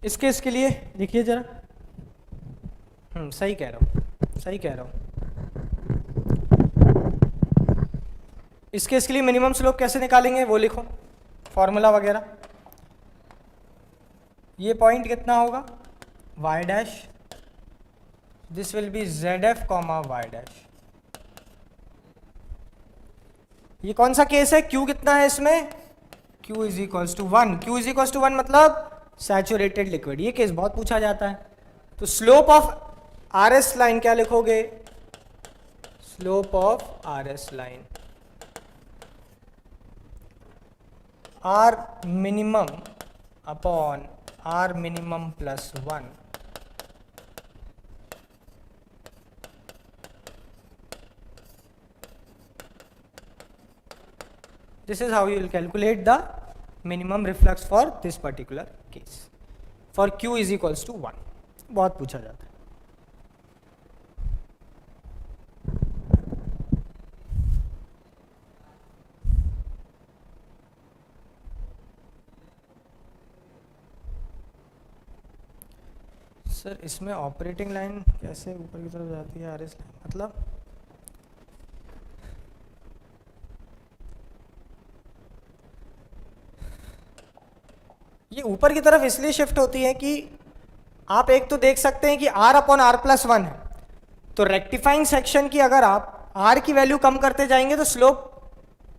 इस केस के लिए देखिए जरा, सही कह रहा हूँ, सही कह रहा हूँ। इस केस के लिए मिनिमम स्लोप कैसे निकालेंगे वो लिखो, फॉर्मूला वगैरह। ये पॉइंट कितना होगा? y dash, this will B ZF comma y dash. ये कौन सा केस है? Q कितना है इसमें? Q is equals to 1। Q is equals to 1 मतलब सैचुरेटेड लिक्विड। ये केस बहुत पूछा जाता है। तो स्लोप ऑफ RS लाइन क्या लिखोगे? Slope of RS line R minimum upon R minimum plus 1 this is how you will calculate the minimum reflux for this particular case for Q is equals to 1। बहुत पूछा जाता है। Sir इसमें operating line कैसे ऊपर की तरफ जाती है, आरएस लाइन मतलब? ये ऊपर की तरफ इसलिए शिफ्ट होती है कि आप एक तो देख सकते हैं कि R अपॉन R प्लस 1 है, तो रेक्टिफाइंग सेक्शन की अगर आप R की वैल्यू कम करते जाएंगे तो स्लोप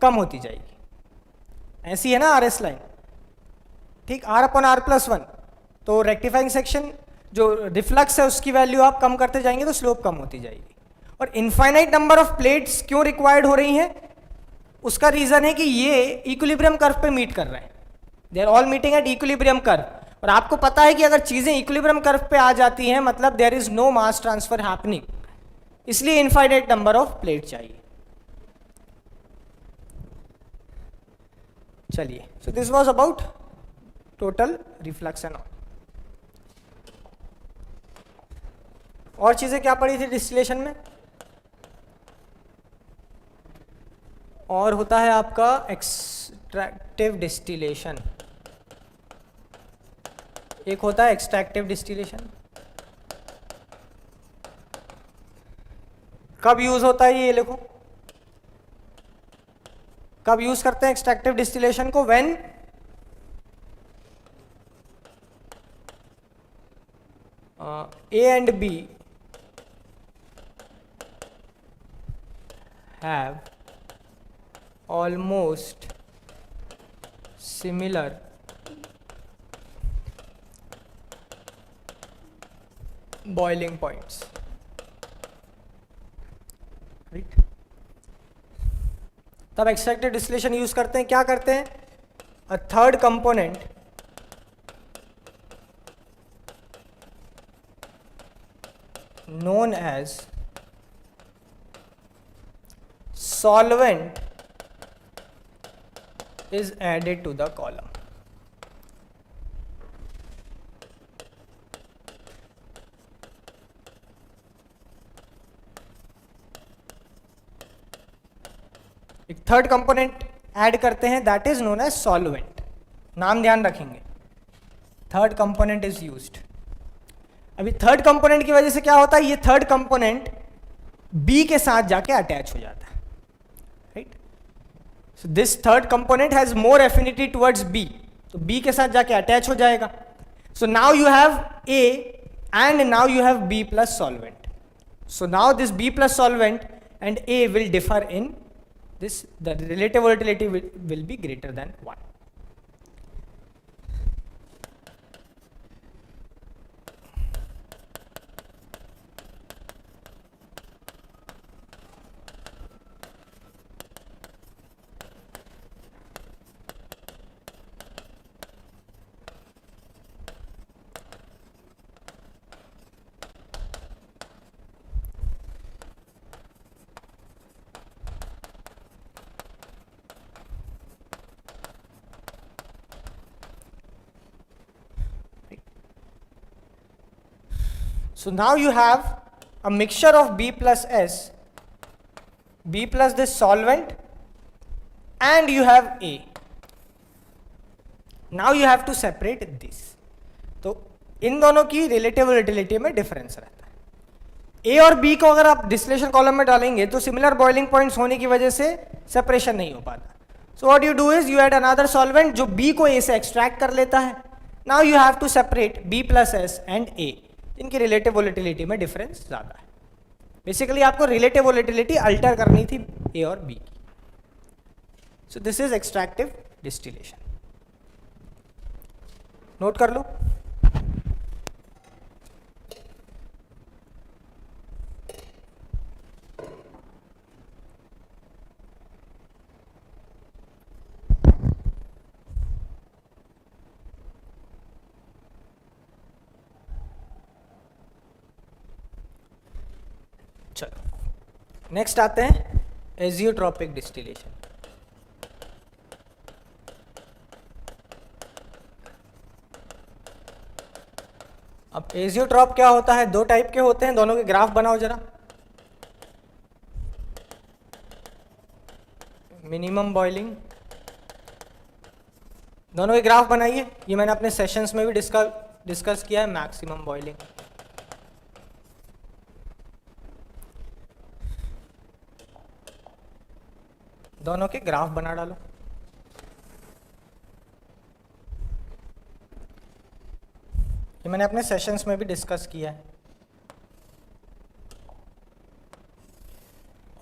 कम होती जाएगी, ऐसी है ना आरएस लाइन, ठीक। R अपॉन R प्लस 1, तो रेक्टिफाइंग सेक्शन जो रिफ्लक्स है उसकी वैल्यू आप कम करते जाएंगे तो स्लोप कम होती जाएगी। और इनफाइनाइट नंबर ऑफ प्लेट्स क्यों रिक्वायर्ड हो रही हैं, उसका रीजन है कि ये इक्विलिब्रियम कर्व पे मीट कर रहे हैं, they are all meeting at equilibrium curve. और आपको पता है कि अगर चीजें इक्विलिब्रियम कर्व पे आ जाती हैं मतलब there is no mass transfer happening, इसलिए इनफाइनाइट नंबर ऑफ प्लेट चाहिए। चलिए, so this was about total reflux and all. और चीजें क्या पड़ी थी डिस्टिलेशन में? और होता है आपका एक्सट्रैक्टिव डिस्टिलेशन, एक होता है एक्सट्रैक्टिव डिस्टिलेशन। कब यूज होता है ये लिखो, कब यूज करते हैं एक्सट्रैक्टिव डिस्टिलेशन को? When A and B have almost similar boiling points, right? तब एक्सट्रैक्टिव डिस्टिलेशन यूज करते हैं। क्या करते हैं? A third component known as solvent is added to the column. एक थर्ड कंपोनेंट ऐड करते हैं, that is known as solvent. नाम ध्यान रखेंगे, थर्ड कंपोनेंट इज यूज्ड। अभी थर्ड कंपोनेंट की वजह से क्या होता है, ये थर्ड कंपोनेंट बी के साथ जाके अटैच हो जाता है, राइट? So this third component has more affinity towards B, तो बी के साथ जाके अटैच हो जाएगा। So now you have A and now you have B plus solvent. So now this B plus solvent and A will differ in this, the relative volatility will be greater than 1. So now you have a mixture of B plus S, B plus this solvent, and you have A. Now you have to separate this. तो इन दोनों की relative volatility में difference रहता है। A और B को अगर आप डिस्टिलेशन कॉलम में डालेंगे तो सिमिलर बॉइलिंग पॉइंट्स होने की वजह से सेपरेशन नहीं हो पाता। So what you do is you add another solvent जो B को A से एक्सट्रैक्ट कर लेता है। Now you have to separate B plus S and A, इनकी रिलेटिव वोलेटिलिटी में डिफरेंस ज़्यादा है। बेसिकली आपको रिलेटिव वोलेटिलिटी अल्टर करनी थी ए और बी की। सो this is extractive distillation, note कर लो। चलो नेक्स्ट आते हैं एजियोट्रॉपिक डिस्टिलेशन। अब एजियोट्रॉप क्या होता है? दो टाइप के होते हैं, दोनों के ग्राफ बनाओ जरा। मिनिमम बॉइलिंग, दोनों के ग्राफ बनाइए। ये मैंने अपने सेशंस में भी डिस्कस किया है। मैक्सिमम बॉइलिंग, दोनों के ग्राफ बना डालो। ये मैंने अपने सेशंस में भी डिस्कस किया है,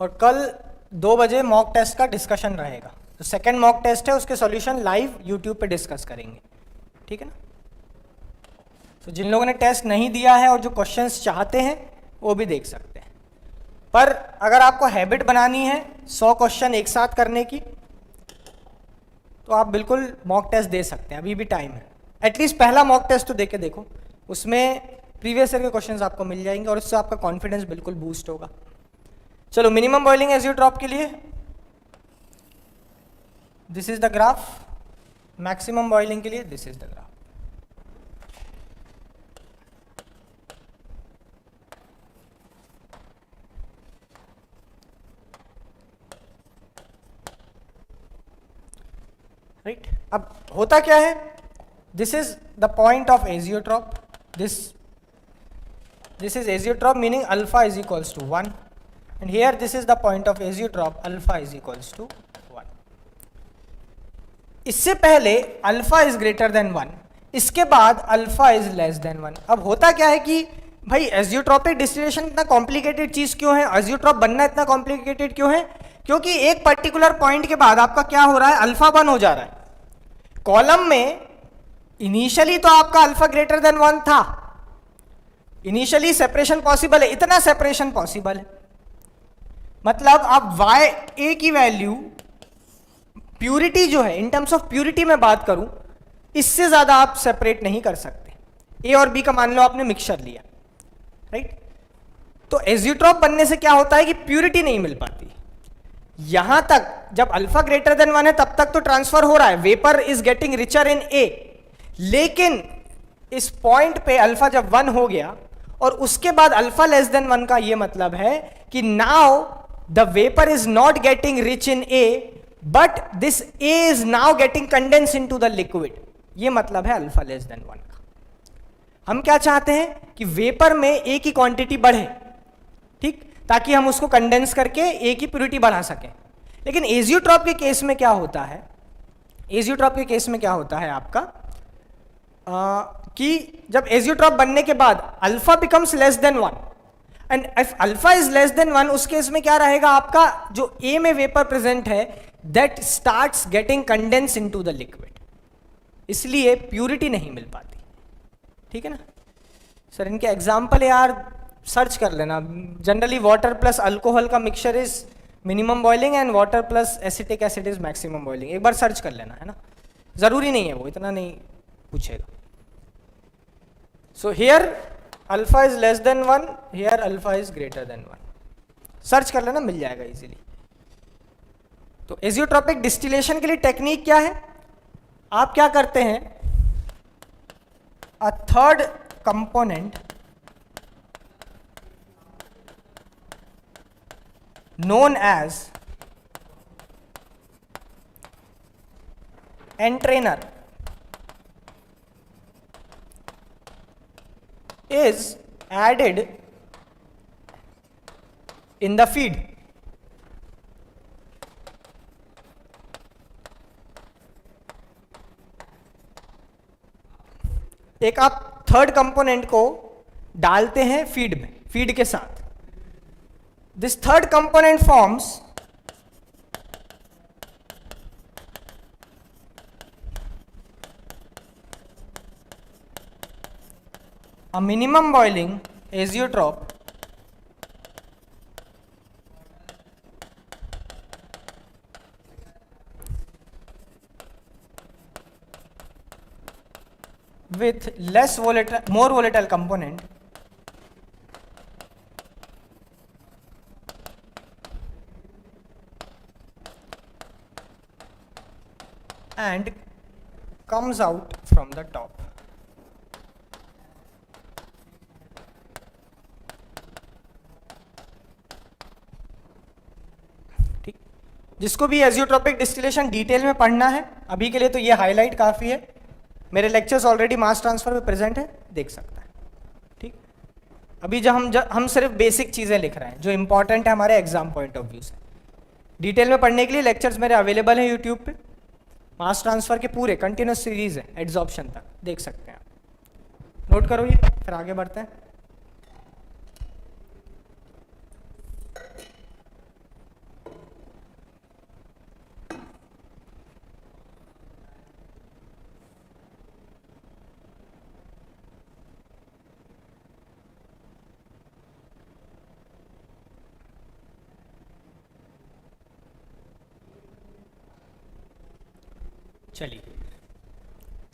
और कल 2 बजे मॉक टेस्ट का डिस्कशन रहेगा। तो सेकंड मॉक टेस्ट है, उसके सॉल्यूशन लाइव यूट्यूब पे डिस्कस करेंगे, ठीक है ना। तो जिन लोगों ने टेस्ट नहीं दिया है और जो क्वेश्चंस चाहते हैं वो भी देख सकते हैं। पर अगर आपको हैबिट बनानी है 100 क्वेश्चन एक साथ करने की, तो आप बिल्कुल मॉक टेस्ट दे सकते हैं, अभी भी टाइम है। एटलीस्ट पहला मॉक टेस्ट तो दे के देखो, उसमें प्रीवियस ईयर के क्वेश्चंस आपको मिल जाएंगे और उससे आपका कॉन्फिडेंस बिल्कुल बूस्ट होगा। चलो, मिनिमम बॉइलिंग एजियोट्रॉप के लिए this is the graph, maximum boiling के लिए this is the graph. Right, अब होता क्या है, this is the point of azeotrope, this is azeotrope meaning alpha is equals to 1, and here this is the point of azeotrope, alpha is equals to 1। इससे पहले alpha is greater than 1, इसके बाद alpha is less than 1। अब होता क्या है कि भाई एजियोट्रॉपिक डिस्टिलेशन इतना कॉम्प्लिकेटेड चीज क्यों है, एजियोट्रॉप बनना इतना कॉम्प्लिकेटेड क्यों है? क्योंकि एक पर्टिकुलर पॉइंट के बाद आपका क्या हो रहा है, अल्फा 1 हो जा रहा है। कॉलम में इनिशियली तो आपका अल्फा ग्रेटर देन 1 था, इनिशियली सेपरेशन पॉसिबल है, इतना सेपरेशन पॉसिबल है, मतलब आप y a की वैल्यू, प्यूरिटी जो है, इन टर्म्स ऑफ प्यूरिटी में बात करूं, इससे ज्यादा आप सेपरेट नहीं कर सकते। a और b का मान लो आपने मिक्सचर लिया, राइट। तो एजियोट्रॉप बनने से क्या होता है कि प्यूरिटी नहीं मिल पाती। यहां तक जब अल्फा ग्रेटर देन 1 है तब तक तो ट्रांसफर हो रहा है, vapour is getting richer in A, लेकिन इस पॉइंट पे अल्फा जब 1 हो गया और उसके बाद अल्फा लेस देन 1 का ये मतलब है कि now the vapour is not getting rich in A, but this A is now getting condense into the liquid. ये मतलब है अल्फा लेस देन 1 का। हम क्या चाहते हैं कि वेपर में ए की क्वांटिटी बढ़े, ठीक, ताकि हम उसको कंडेंस करके ए की प्यूरिटी बढ़ा सकें। लेकिन एजियोट्रॉप के केस में क्या होता है, एजियोट्रॉप के केस में क्या होता है आपका कि जब एजियोट्रॉप बनने के बाद alpha becomes less than 1, and if alpha is less than 1, उस केस में क्या रहेगा, आपका जो ए में वेपर प्रेजेंट है that starts getting condense into the liquid, इसलिए प्यूरिटी नहीं मिल पाती, ठीक है ना। सर इनके एग्जाम्पल यार सर्च कर लेना, जनरली वाटर प्लस अल्कोहल का mixture is minimum boiling and water plus acetic acid is maximum boiling, एक बार सर्च कर लेना, है ना, जरूरी नहीं है, वो इतना नहीं पूछेगा। So here alpha is less than 1, here alpha is greater than 1, search कर लेना, मिल जाएगा इजीली। तो एजियोट्रॉपिक डिस्टिलेशन के लिए टेक्निक क्या है, आप क्या करते हैं, a third component known as entrainer is added in the feed. एक आप थर्ड कंपोनेंट को डालते हैं फीड में, फीड के साथ। This third component forms a minimum boiling azeotrope with more volatile component and comes out from the top. ठीक, जिसको भी एजियोट्रोपिक डिस्टिलेशन डिटेल में पढ़ना है, अभी के लिए तो ये हाईलाइट काफी है, मेरे लेक्चर्स ऑलरेडी मास ट्रांसफर में प्रेजेंट है, देख सकता है। ठीक, अभी हम सिर्फ बेसिक चीजें लिख रहे हैं जो इंपॉर्टेंट है हमारे एग्जाम पॉइंट ऑफ व्यू से। डिटेल में पढ़ने के लिए लेक्चर्स मेरे अवेलेबल हैं यूट्यूब पे, मास ट्रांसफर के पूरे कंटिन्यूस सीरीज है एड्सॉर्प्शन तक, देख सकते हैं आप। नोट करो ये, फिर आगे बढ़ते हैं। चलिए,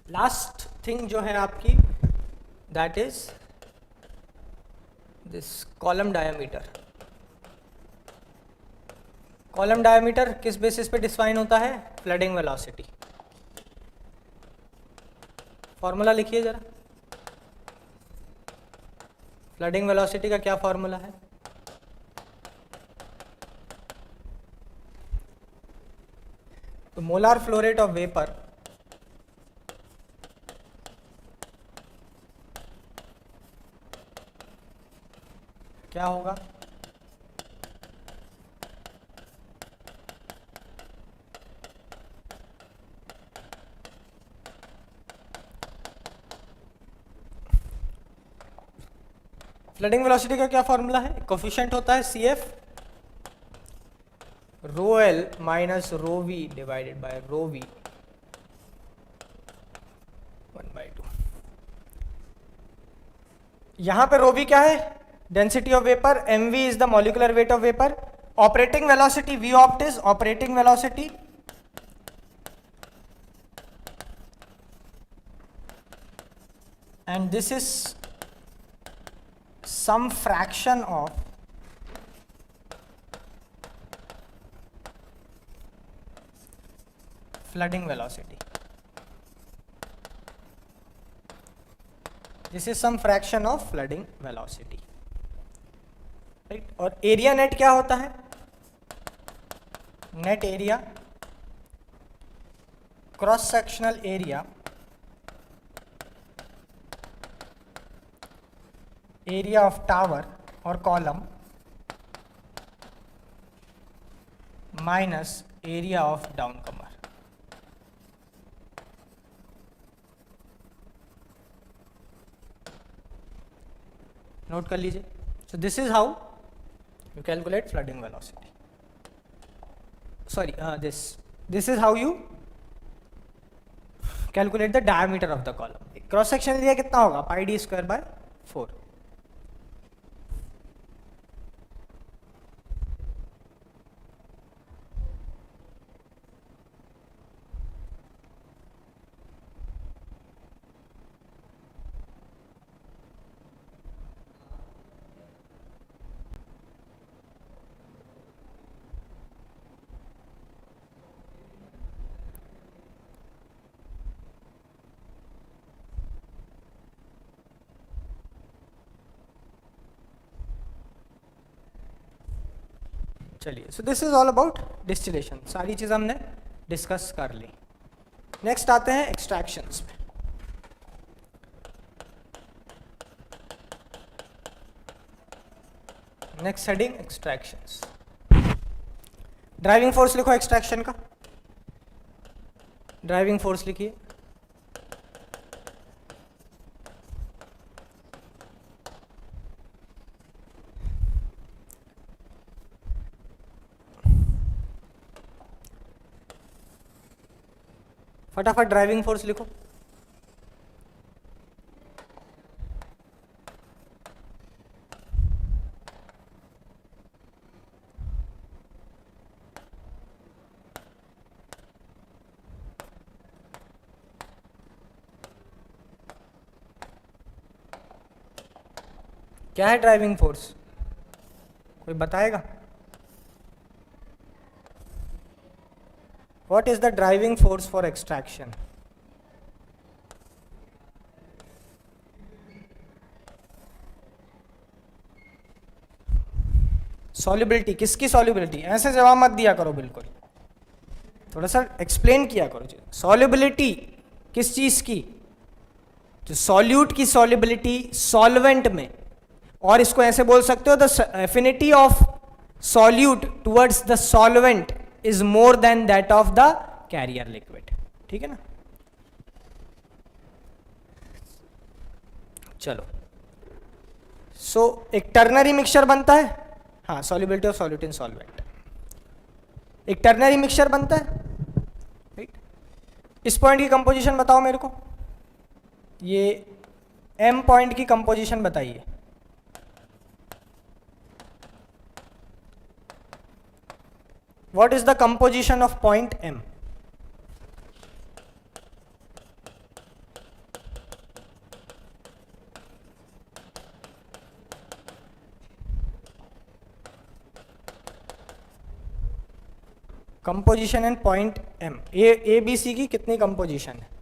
लास्ट थिंग जो है आपकी, that is this column diameter. Column diameter किस बेसिस पे डिफाइन होता है? Flooding velocity. फॉर्मूला लिखिए जरा, फ्लडिंग वेलोसिटी का क्या फॉर्मूला है? तो molar flow rate of vapour क्या होगा? फ्लडिंग वेलोसिटी का क्या फॉर्मूला है? कोफिशिएंट होता है CF rho L minus rho V divided by rho V 1/2। यहां पे रो वी क्या है? Density of vapour, mv is the molecular weight of vapour, operating velocity v opt is operating velocity, and this is some fraction of flooding velocity. This is some fraction of flooding velocity, right? और area net क्या होता है? Net area, cross sectional area, area of tower और column minus area of downcomer. Note कर लीजिए। So this is how you calculate flooding velocity. Sorry, this is how you calculate the diameter of the column. Cross section area कितना होगा? Pi D square by 4। चलिए, so this is all about distillation. सारी चीज़ हमने discuss कर ली। Next आते हैं extractions पे। Next heading extractions. Driving force लिखो एक्सट्रैक्शन का। ड्राइविंग फोर्स लिखिए। फटाफट ड्राइविंग फोर्स लिखो। क्या है ड्राइविंग फोर्स? कोई बताएगा? What is the driving force for extraction? Solubility. किसकी सॉल्युबिलिटी? ऐसे जवाब मत दिया करो, बिल्कुल थोड़ा सा एक्सप्लेन किया करो। सॉल्युबिलिटी किस चीज की? जो सॉल्यूट की सॉल्युबिलिटी सॉल्वेंट में, और इसको ऐसे बोल सकते हो the affinity of solute towards the solvent is more than that of the carrier liquid. ठीक है ना। चलो, सो एक टर्नरी मिक्सचर बनता है, हाँ, solubility of solute in solvent, एक टर्नरी मिक्सचर बनता है, राइट। इस पॉइंट की कंपोजिशन बताओ मेरे को, ये एम पॉइंट की कंपोजिशन बताइए। What is the composition of point M? Composition and point M, A B C की कितनी कंपोजिशन है?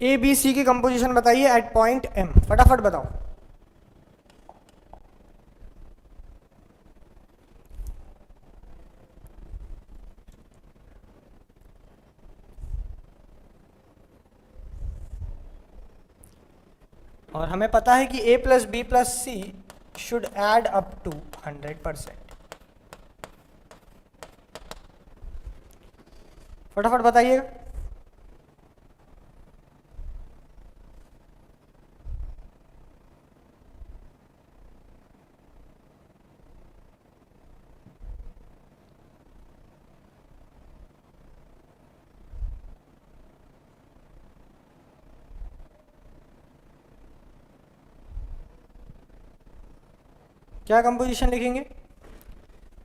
ए बी सी की कंपोजिशन बताइए एट पॉइंट एम, फटाफट बताओ। और हमें पता है कि a plus B plus C should add up to 100%। फटाफट बताइएगा। क्या कंपोजिशन लिखेंगे?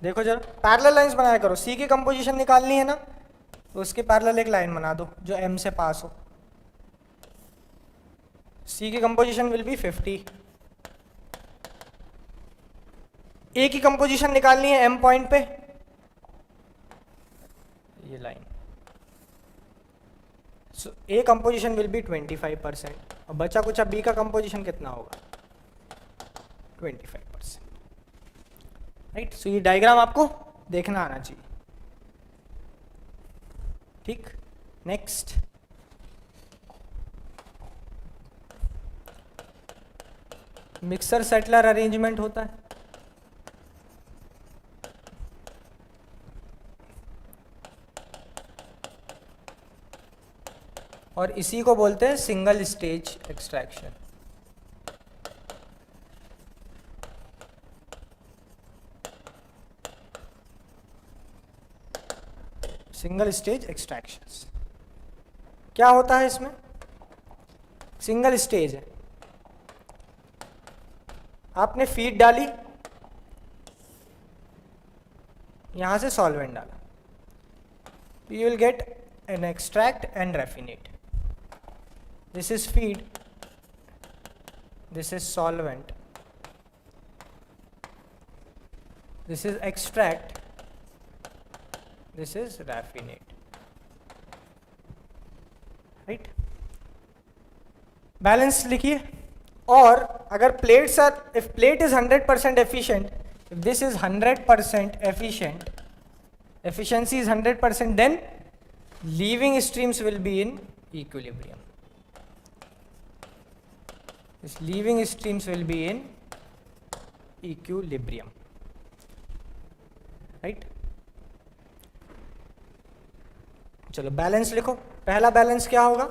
देखो जरा, पैरेलल लाइंस बनाया करो। सी की कंपोजिशन निकालनी है ना, तो उसके पैरेलल एक लाइन बना दो जो एम से पास हो। सी की कंपोजिशन विल बी 50। ए की कंपोजिशन निकालनी है एम पॉइंट पे, ये line. So A composition will be 25%, और बचा कुछ अब बी का कंपोजिशन कितना होगा? 25%, राइट। सो ये डायग्राम आपको देखना आना चाहिए, ठीक। नेक्स्ट, मिक्सर सेटलर अरेंजमेंट होता है, और इसी को बोलते हैं single stage extraction. Single stage extractions क्या होता है इसमें? सिंगल स्टेज है, आपने फीड डाली, यहां से सॉल्वेंट डाला, you will get an extract and raffinate. This is feed, this is solvent, this is extract, this is raffinate, right? Balance लिखिए। और अगर plates are, if plate is 100% efficient, if this is 100% efficient, efficiency is 100%, then leaving streams will be in equilibrium. This leaving streams will be in equilibrium, right? चलो balance लिखो। पहला balance क्या होगा?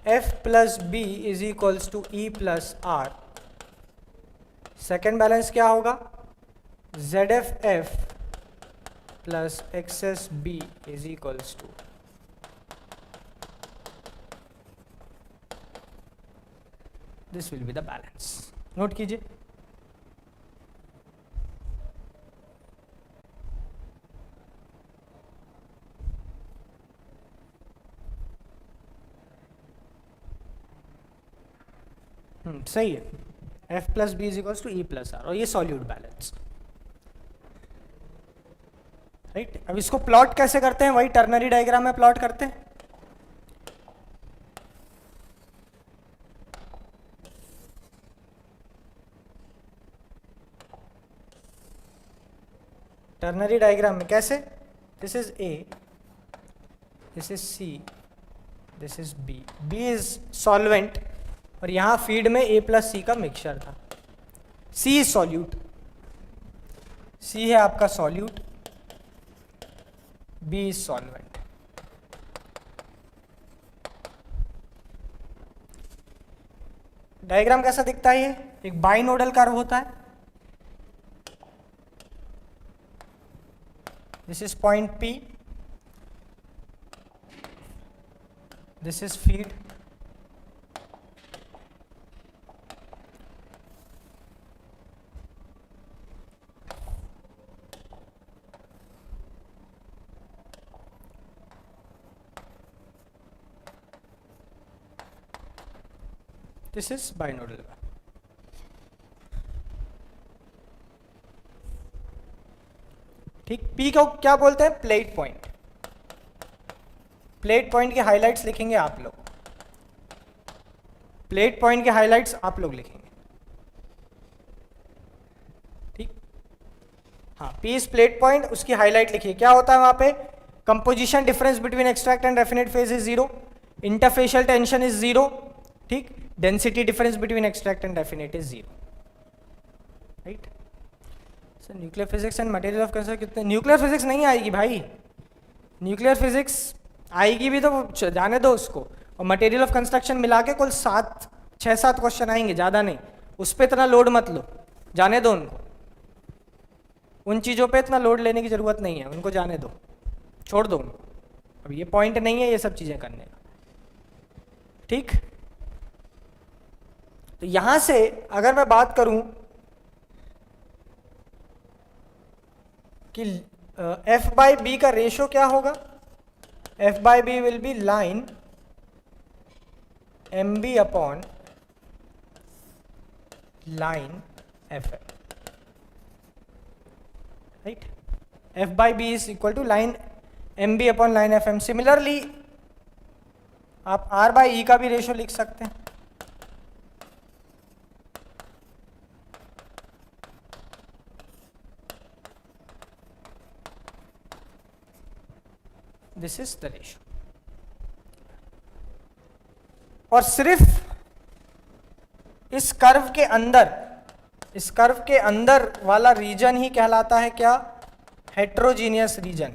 F plus B is equals to E plus R. Second balance क्या होगा? ZF plus excess B is equals to, this will be the balance. Note कीजिए। सही है, F plus B is equals to E plus R, और ये solute balance, right. अब इसको plot कैसे करते हैं, वही टर्नरी डायग्राम में प्लॉट करते हैं। टर्नरी डायग्राम में कैसे, this is A, this is C, this is B, B is solvent और यहां फीड में ए प्लस सी का मिक्सचर था, सी इज सॉल्यूट, सी है आपका solute, B is solvent. Diagram कैसा दिखता है, ये एक बाइनोडल कर्व होता है, this is point P, this is feed, this is binodal। ठीक, P को क्या बोलते हैं, प्लेट पॉइंट, प्लेट पॉइंट के हाइलाइट्स लिखेंगे आप लोग, प्लेट पॉइंट के हाइलाइट्स आप लोग लिखेंगे, ठीक। हाँ, P इज प्लेट पॉइंट, उसकी हाईलाइट लिखिए, क्या होता है वहां पे, composition difference between extract and raffinate phase is 0, interfacial tension is 0, ठीक, density difference between extract and raffinate is 0, right. Nuclear physics and material of construction कितने, न्यूक्लियर फिजिक्स नहीं आएगी भाई, न्यूक्लियर फिजिक्स आएगी भी तो जाने दो उसको, और मटेरियल ऑफ कंस्ट्रक्शन मिला के कुल 6-7 क्वेश्चन आएंगे, ज़्यादा नहीं, उस पर इतना लोड मत लो, जाने दो उनको, उन चीज़ों पे इतना लोड लेने की ज़रूरत नहीं है, उनको जाने दो, छोड़ दो उनको, अब ये पॉइंट नहीं है ये सब चीज़ें करने का, ठीक। तो यहाँ से अगर मैं बात करूँ कि F बाई बी का रेशियो क्या होगा, F by B will be line M B upon line F M, right. F by B is equal to line M B upon line F M. Similarly आप R by E का भी ratio लिख सकते हैं, this is the ratio, और सिर्फ इस curve के अंदर, इस कर्व के अंदर वाला रीजन ही कहलाता है क्या, heterogeneous region,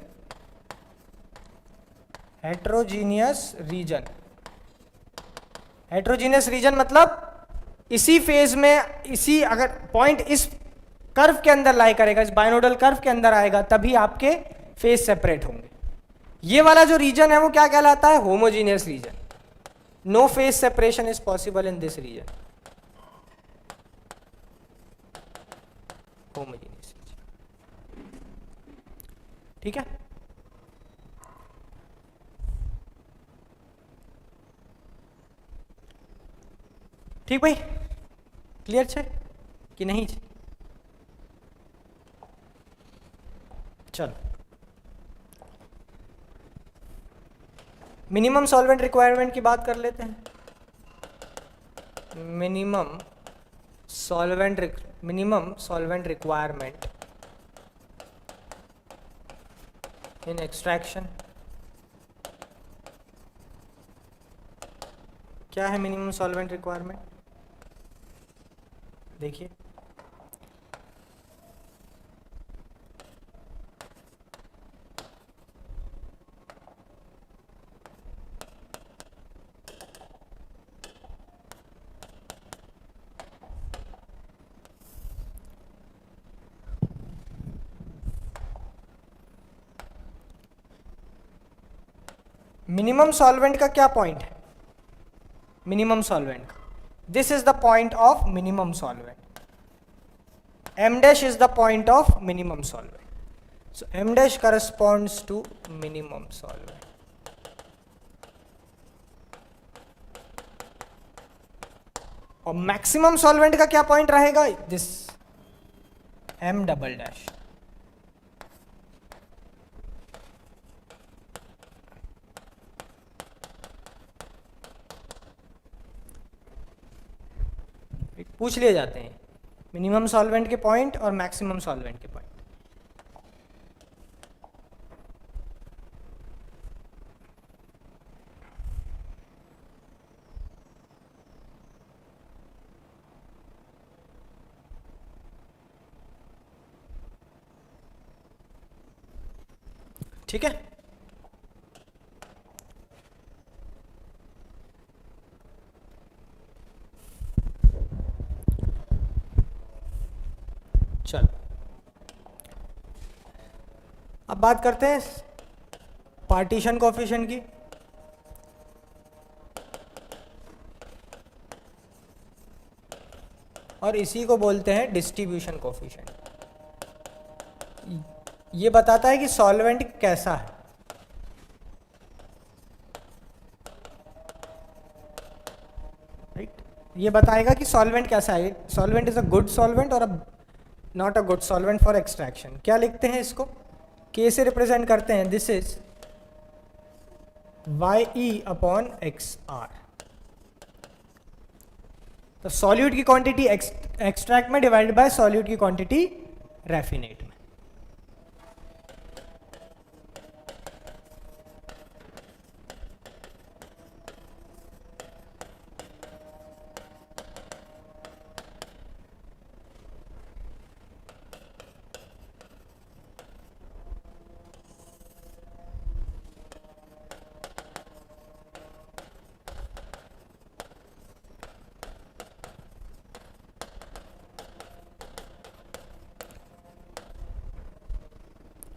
heterogeneous region, heterogeneous region मतलब इसी फेज में, इसी अगर पॉइंट इस कर्व के अंदर लाई करेगा, इस बाइनोडल कर्व के अंदर आएगा, तभी आपके फेज सेपरेट होंगे। ये वाला जो रीजन है वो क्या कहलाता है, homogeneous region, no phase separation is possible in this region, homogeneous region, ठीक है। ठीक भाई, क्लियर है कि नहीं, चलो मिनिमम सॉल्वेंट रिक्वायरमेंट की बात कर लेते हैं। Minimum solvent requirement in extraction, क्या है मिनिमम सॉल्वेंट रिक्वायरमेंट, देखिए मिनिमम सॉल्वेंट का क्या पॉइंट है, मिनिमम सॉल्वेंट का, this is the point of minimum solvent, m dash is the point of minimum solvent, so m dash corresponds to minimum solvent, और maximum solvent का क्या point रहेगा, this M double dash. पूछ लिए जाते हैं minimum solvent के point और मैक्सिमम सॉल्वेंट के पॉइंट। ठीक है, चलो अब बात करते हैं पार्टीशन कोएफिशिएंट की। और इसी को बोलते हैं डिस्ट्रीब्यूशन कोएफिशिएंट। ये बताता है कि सॉल्वेंट कैसा है। राइट, ये बताएगा कि सॉल्वेंट कैसा है, solvent is a good solvent और not a good solvent for extraction. क्या लिखते हैं इसको, के से रिप्रेजेंट करते हैं, this is YE upon XR। तो सॉल्यूट की क्वांटिटी एक्सट्रैक्ट में डिवाइडेड बाय सॉल्यूट की क्वांटिटी रैफिनेट में।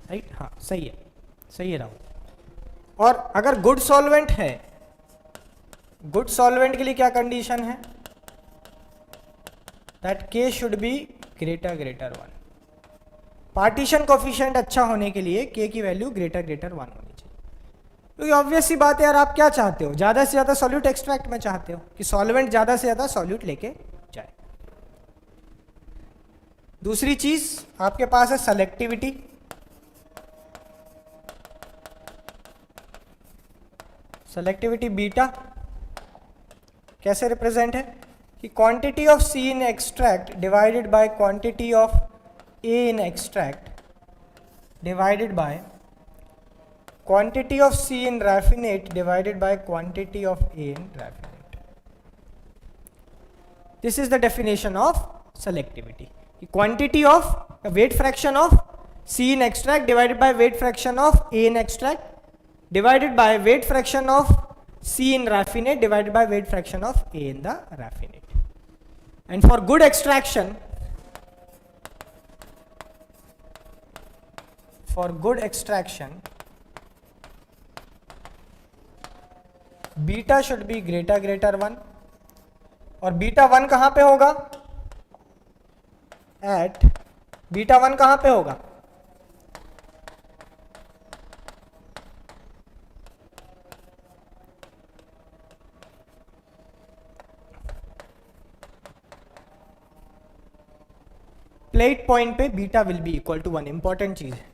राइट, हाँ सही है, सही है राहुल। और अगर गुड सॉल्वेंट है, गुड सॉल्वेंट के लिए क्या कंडीशन है, that K should be greater 1। Partition coefficient अच्छा होने के लिए K की वैल्यू ग्रेटर 1 होनी चाहिए। क्योंकि ऑब्वियस सी बात है यार, आप क्या चाहते हो, ज़्यादा से ज़्यादा सॉल्यूट एक्सट्रैक्ट में चाहते हो कि सॉल्वेंट ज़्यादा से ज़्यादा सॉल्यूट लेके जाए। दूसरी चीज़ आपके पास है सेलेक्टिविटी। सेलेक्टिविटी बीटा कैसे रिप्रेजेंट है कि quantity of C in extract divided by quantity of A in extract divided by quantity of C in raffinate divided by quantity of A in raffinate. This is the definition of selectivity. Quantity of weight fraction of C in extract divided by weight fraction of A in extract divided by weight fraction of C in raffinate divided by weight fraction of A in the raffinate. And for good extraction, beta should be greater 1। और beta 1 कहाँ पे होगा, at beta 1 कहाँ पे होगा, plate point पे beta will be equal to 1। Important चीज है,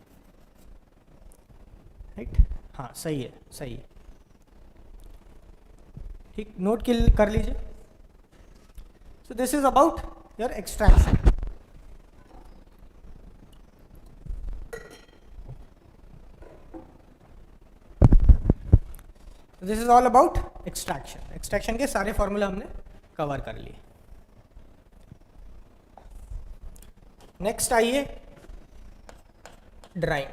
राइट, हाँ सही है, सही है, ठीक, नोट कर लीजिए। So this is about your extraction. This is all about extraction. Extraction के सारे फॉर्मूला हमने कवर कर लिए। नेक्स्ट आइए ड्राइंग।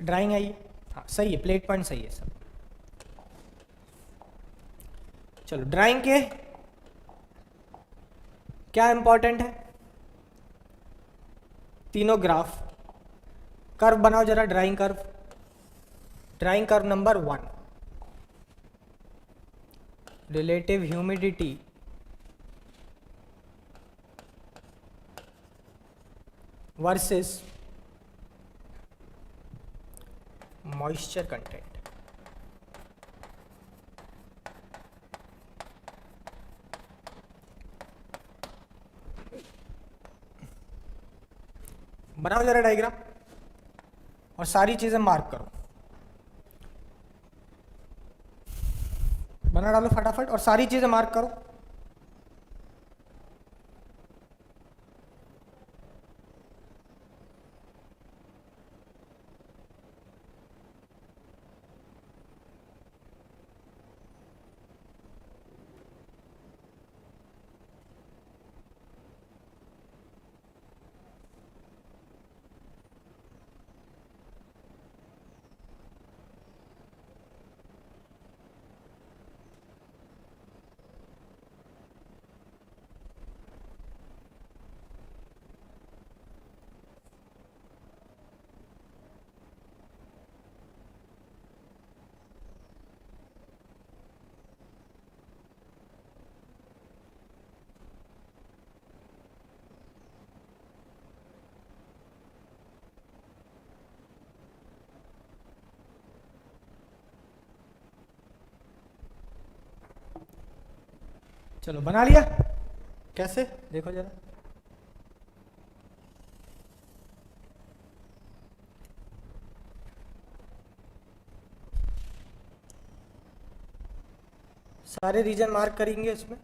ड्राइंग आइए, हाँ सही है, प्लेट पॉइंट सही है सब। चलो ड्राइंग के क्या इंपॉर्टेंट है, तीनों ग्राफ, कर्व बनाओ जरा, drawing curve. Drawing curve number 1, relative humidity versus moisture content. बनाओ जरा डायग्राम और सारी चीजें मार्क करो, बना डालो फटाफट और सारी चीजें मार्क करो। चलो बना लिया, कैसे देखो जरा। सारे रीजन मार्क करेंगे इसमें।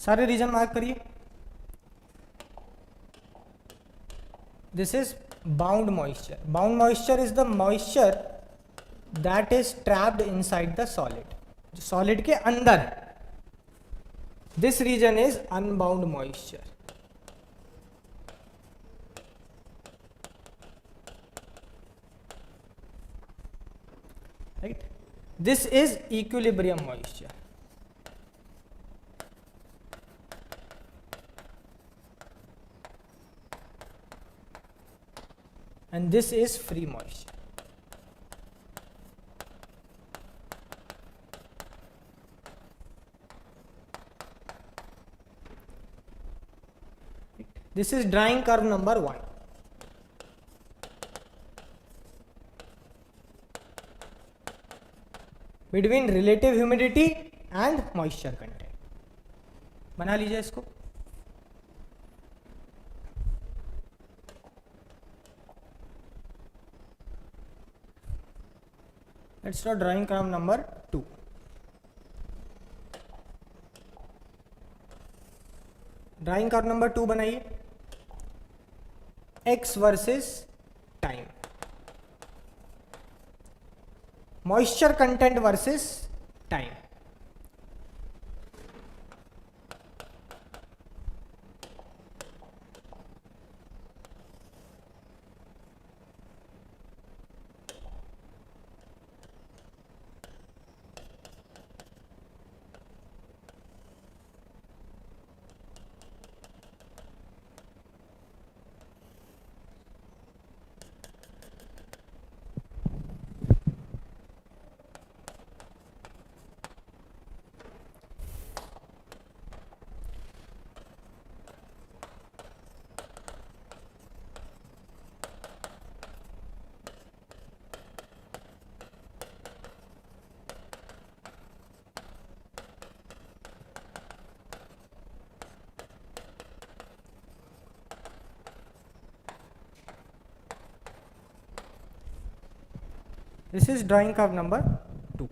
सारे रीजन मार्क करिए। This is bound moisture. Bound moisture is the moisture that is trapped inside the solid, जो सॉलिड के अंदर है। This region is unbound moisture. Right, this is equilibrium moisture. And this is free moisture. This is drying curve number 1. Between relative humidity and moisture content. बना लीजिए इसको। Let's start drawing curve number 2. Drawing curve number 2 बनाइए। x versus time, moisture content versus time. This is drawing curve number 2.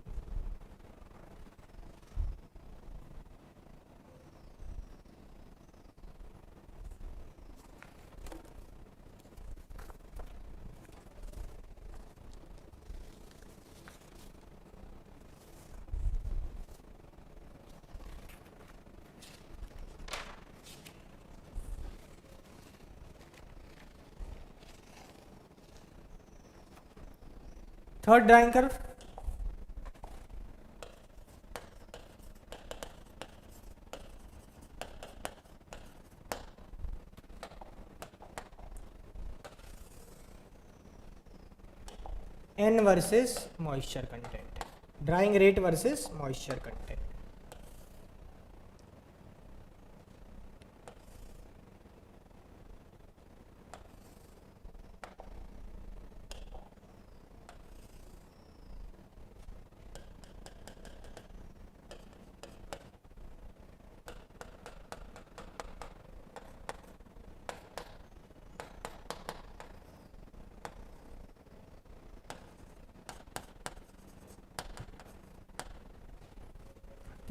Third drawing curve, N versus moisture content, drying rate versus moisture content.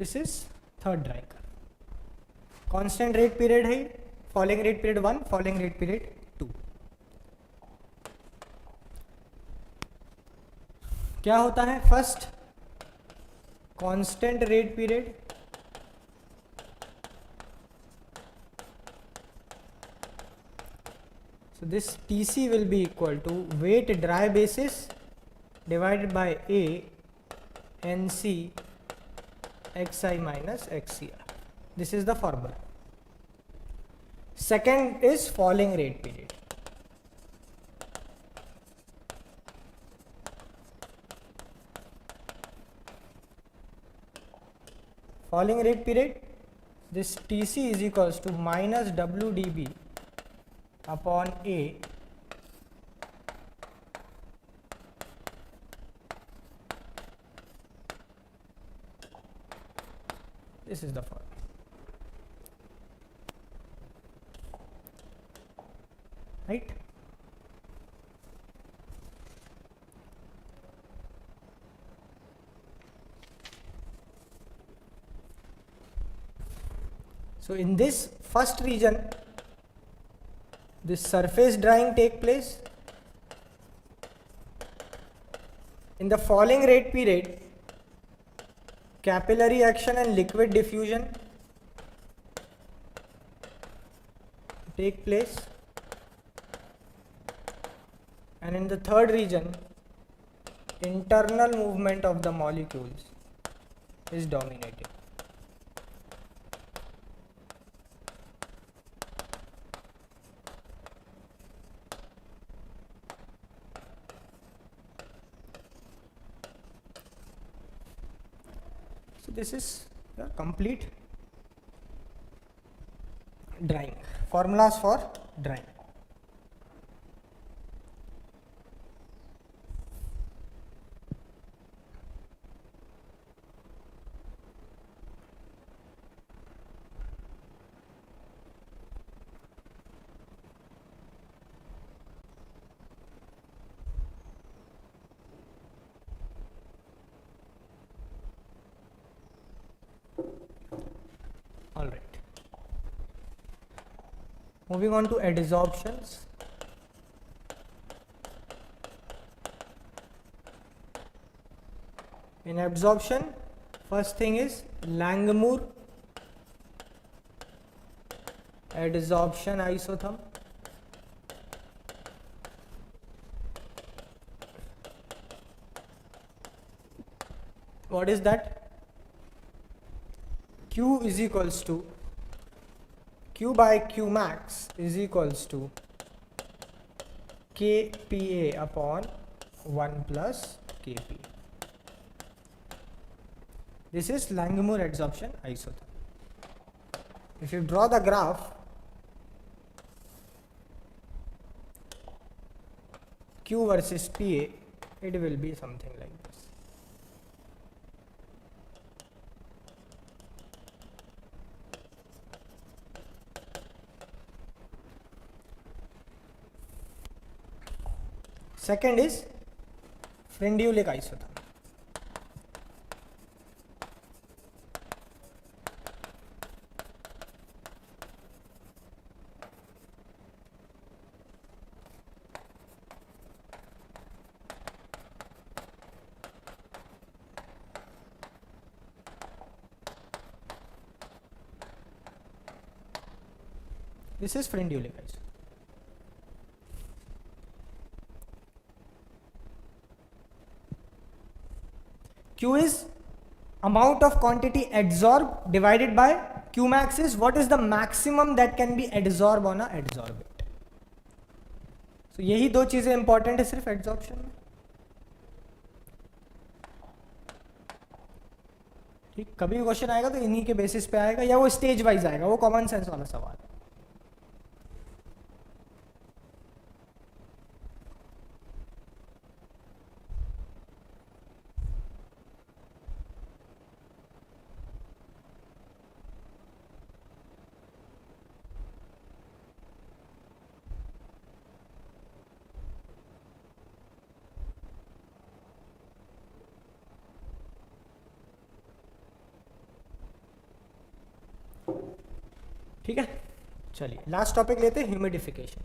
This is third dry curve. Constant rate period है, falling rate period 1, falling rate period 2. क्या होता है? First constant rate period, so this TC will be equal to weight dry basis divided by A NC XI minus XCR. This is the formula. Second is falling rate period. Falling rate period, this TC is equals to minus WdB upon A this is the formula. Right? So in this first region, this surface drying take place. In the falling rate period, capillary action and liquid diffusion take place, and in the third region, internal movement of the molecules is dominating. So this is your complete drying, formulas for drying. All right. Moving on to adsorptions. In absorption, first thing is Langmuir adsorption isotherm. What is that? Q is equals to Q by Q max is equals to KPA upon 1 plus KP. This is Langmuir adsorption isotherm. If you draw the graph, Q versus PA, it will be something like this. Second is Frendulic isotherm. This is Frendulic isotherm. Q is amount of quantity adsorbed divided by Q max is what is the maximum that can be adsorbed on a adsorbent. So यही दो चीजें important है सिर्फ adsorption में. ठीक, कभी भी question आएगा तो इन्हीं के बेसिस पे आएगा, या वो स्टेज वाइज आएगा, वो कॉमन सेंस वाला सवाल है। ठीक है, चलिए लास्ट टॉपिक लेते हैं, ह्यूमिडिफिकेशन।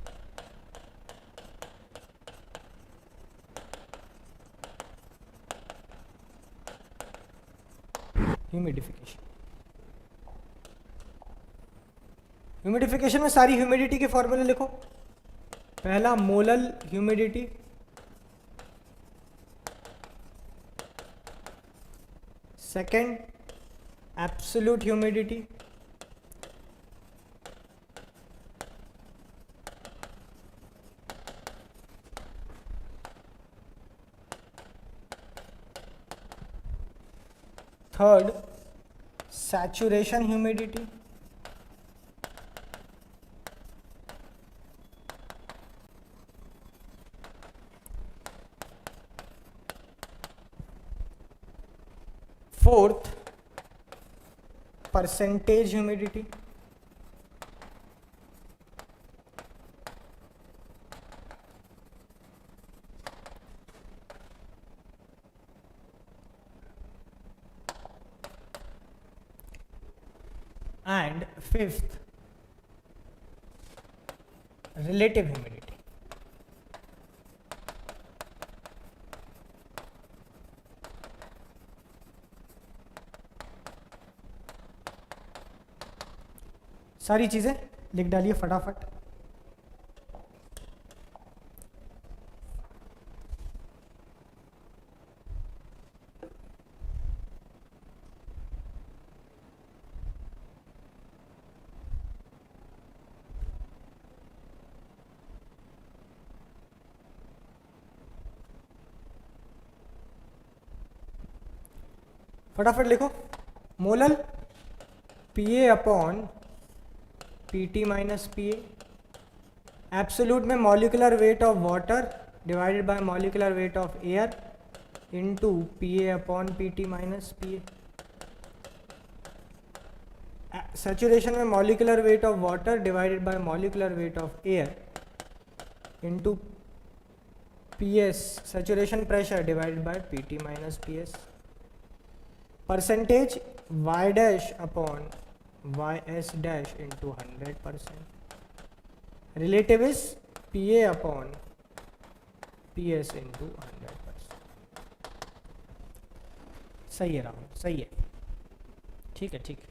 ह्यूमिडिफिकेशन, ह्यूमिडिफिकेशन में सारी ह्यूमिडिटी के फॉर्मूले लिखो। पहला molal humidity, second absolute humidity, third saturation humidity, fourth percentage humidity, and fifth relative humidity. सारी चीजें लिख डालिए फटाफट। फटाफट लिखो। Molal PA upon PT minus PA, absolute में molecular weight of water divided by molecular weight of air into PA upon PT minus PA. Saturation में molecular weight of water divided by molecular weight of air into PS, saturation pressure divided by PT minus PS. Percentage y dash upon ys dash into 100%। Relative is pa upon ps into 100%। सही है राहुल, सही है, ठीक है ठीक है।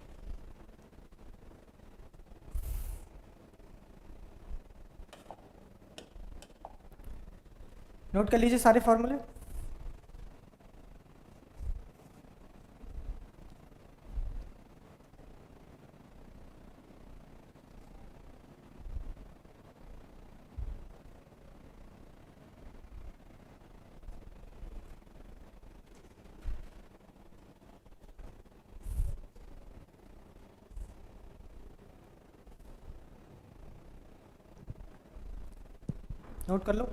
Note कर लीजिए सारे फॉर्मूले। नोट कर लो।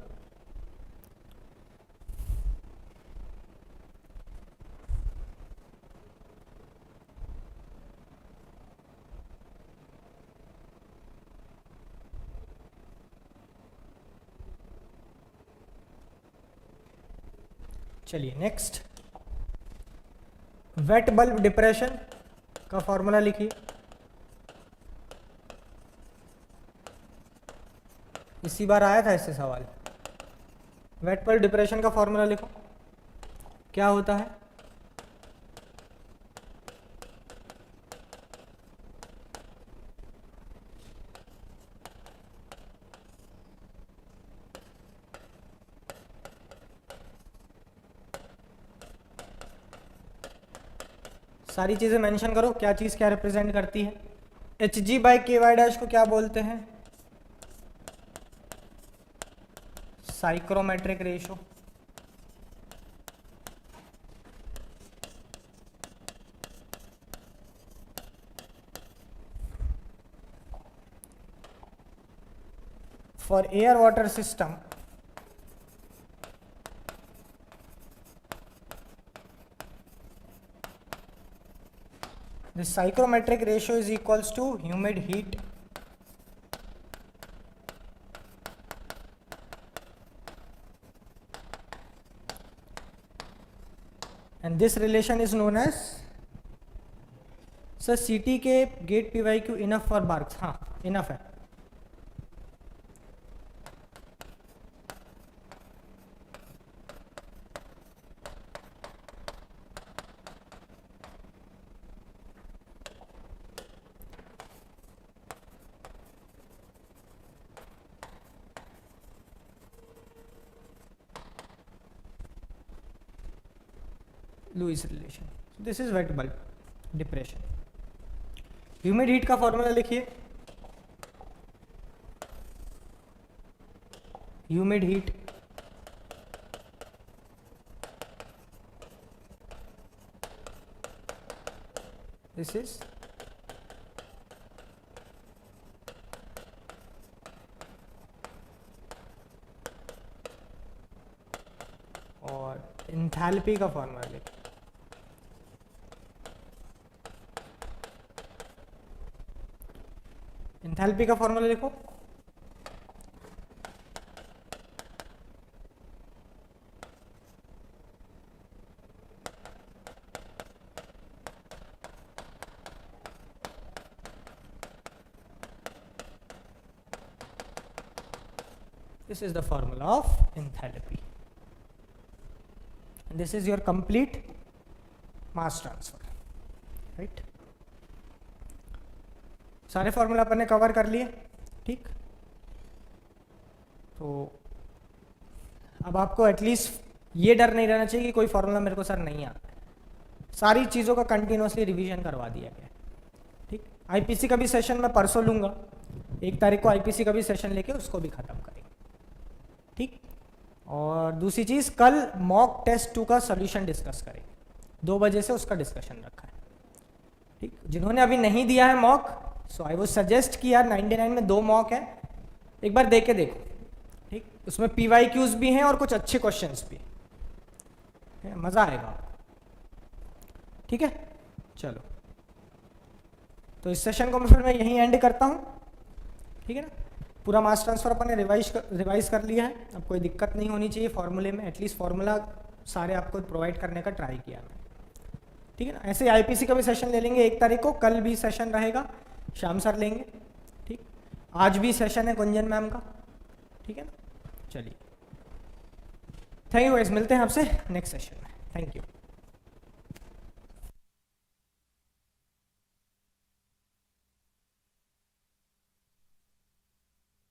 चलिए नेक्स्ट, वेट बल्ब डिप्रेशन का फॉर्मूला लिखिए। इसी बार आया था इससे सवाल। वेट बल्ब डिप्रेशन का फॉर्मूला लिखो, क्या होता है? सारी चीजें मेंशन करो, क्या चीज क्या रिप्रेजेंट करती है। एच जी बाई के वाई डैश को क्या बोलते हैं? Psychrometric ratio. for air water system, the psychrometric ratio is equals to humid heat and this relation is known as, sir CT के gate PYQ enough for marks, हाँ enough है. Lewis relation. This is wet bulb depression. Humid heat का formula लिखिए. Humid heat this is और enthalpy का formula लिखिए. Enthalpy का formula लिखो. This is the formula of enthalpy. And this is your complete mass transfer, right? सारे formula अपन ने cover कर लिए. ठीक, तो अब आपको एटलीस्ट ये डर नहीं रहना चाहिए कि कोई फॉर्मूला मेरे को सर नहीं आता. सारी चीज़ों का कंटिन्यूसली रिवीजन करवा दिया गया. ठीक, आईपीसी का भी सेशन मैं परसों लूँगा. 1 तारीख को आईपीसी का भी सेशन लेके उसको भी ख़त्म करेंगे. ठीक, और दूसरी चीज़ कल मॉक टेस्ट 2 का सोल्यूशन डिस्कस करेंगे. 2 बजे से उसका डिस्कशन रखा है. ठीक, जिन्होंने अभी नहीं दिया है mock, so I would suggest कि यार 99 में 2 मॉक है, एक बार दे के देखो. ठीक, उसमें PYQs भी हैं और कुछ अच्छे क्वेश्चंस भी हैं, मज़ा आएगा आपको. ठीक है, चलो तो इस सेशन को मैं फिर मैं यहीं एंड करता हूँ. ठीक है ना, पूरा मास ट्रांसफर अपन ने रिवाइज कर लिया है. अब कोई दिक्कत नहीं होनी चाहिए फॉर्मूले में. एटलीस्ट फार्मूला सारे आपको प्रोवाइड करने का ट्राई किया मैं. ठीक है ना, ऐसे आईपीसी का भी सेशन ले लेंगे 1 तारीख को. कल भी सेशन रहेगा, शाम सर लेंगे. ठीक, आज भी सेशन है गुंजन मैम का. ठीक है ना, चलिए थैंक यू गाइस, मिलते हैं आपसे नेक्स्ट सेशन में. Thank you.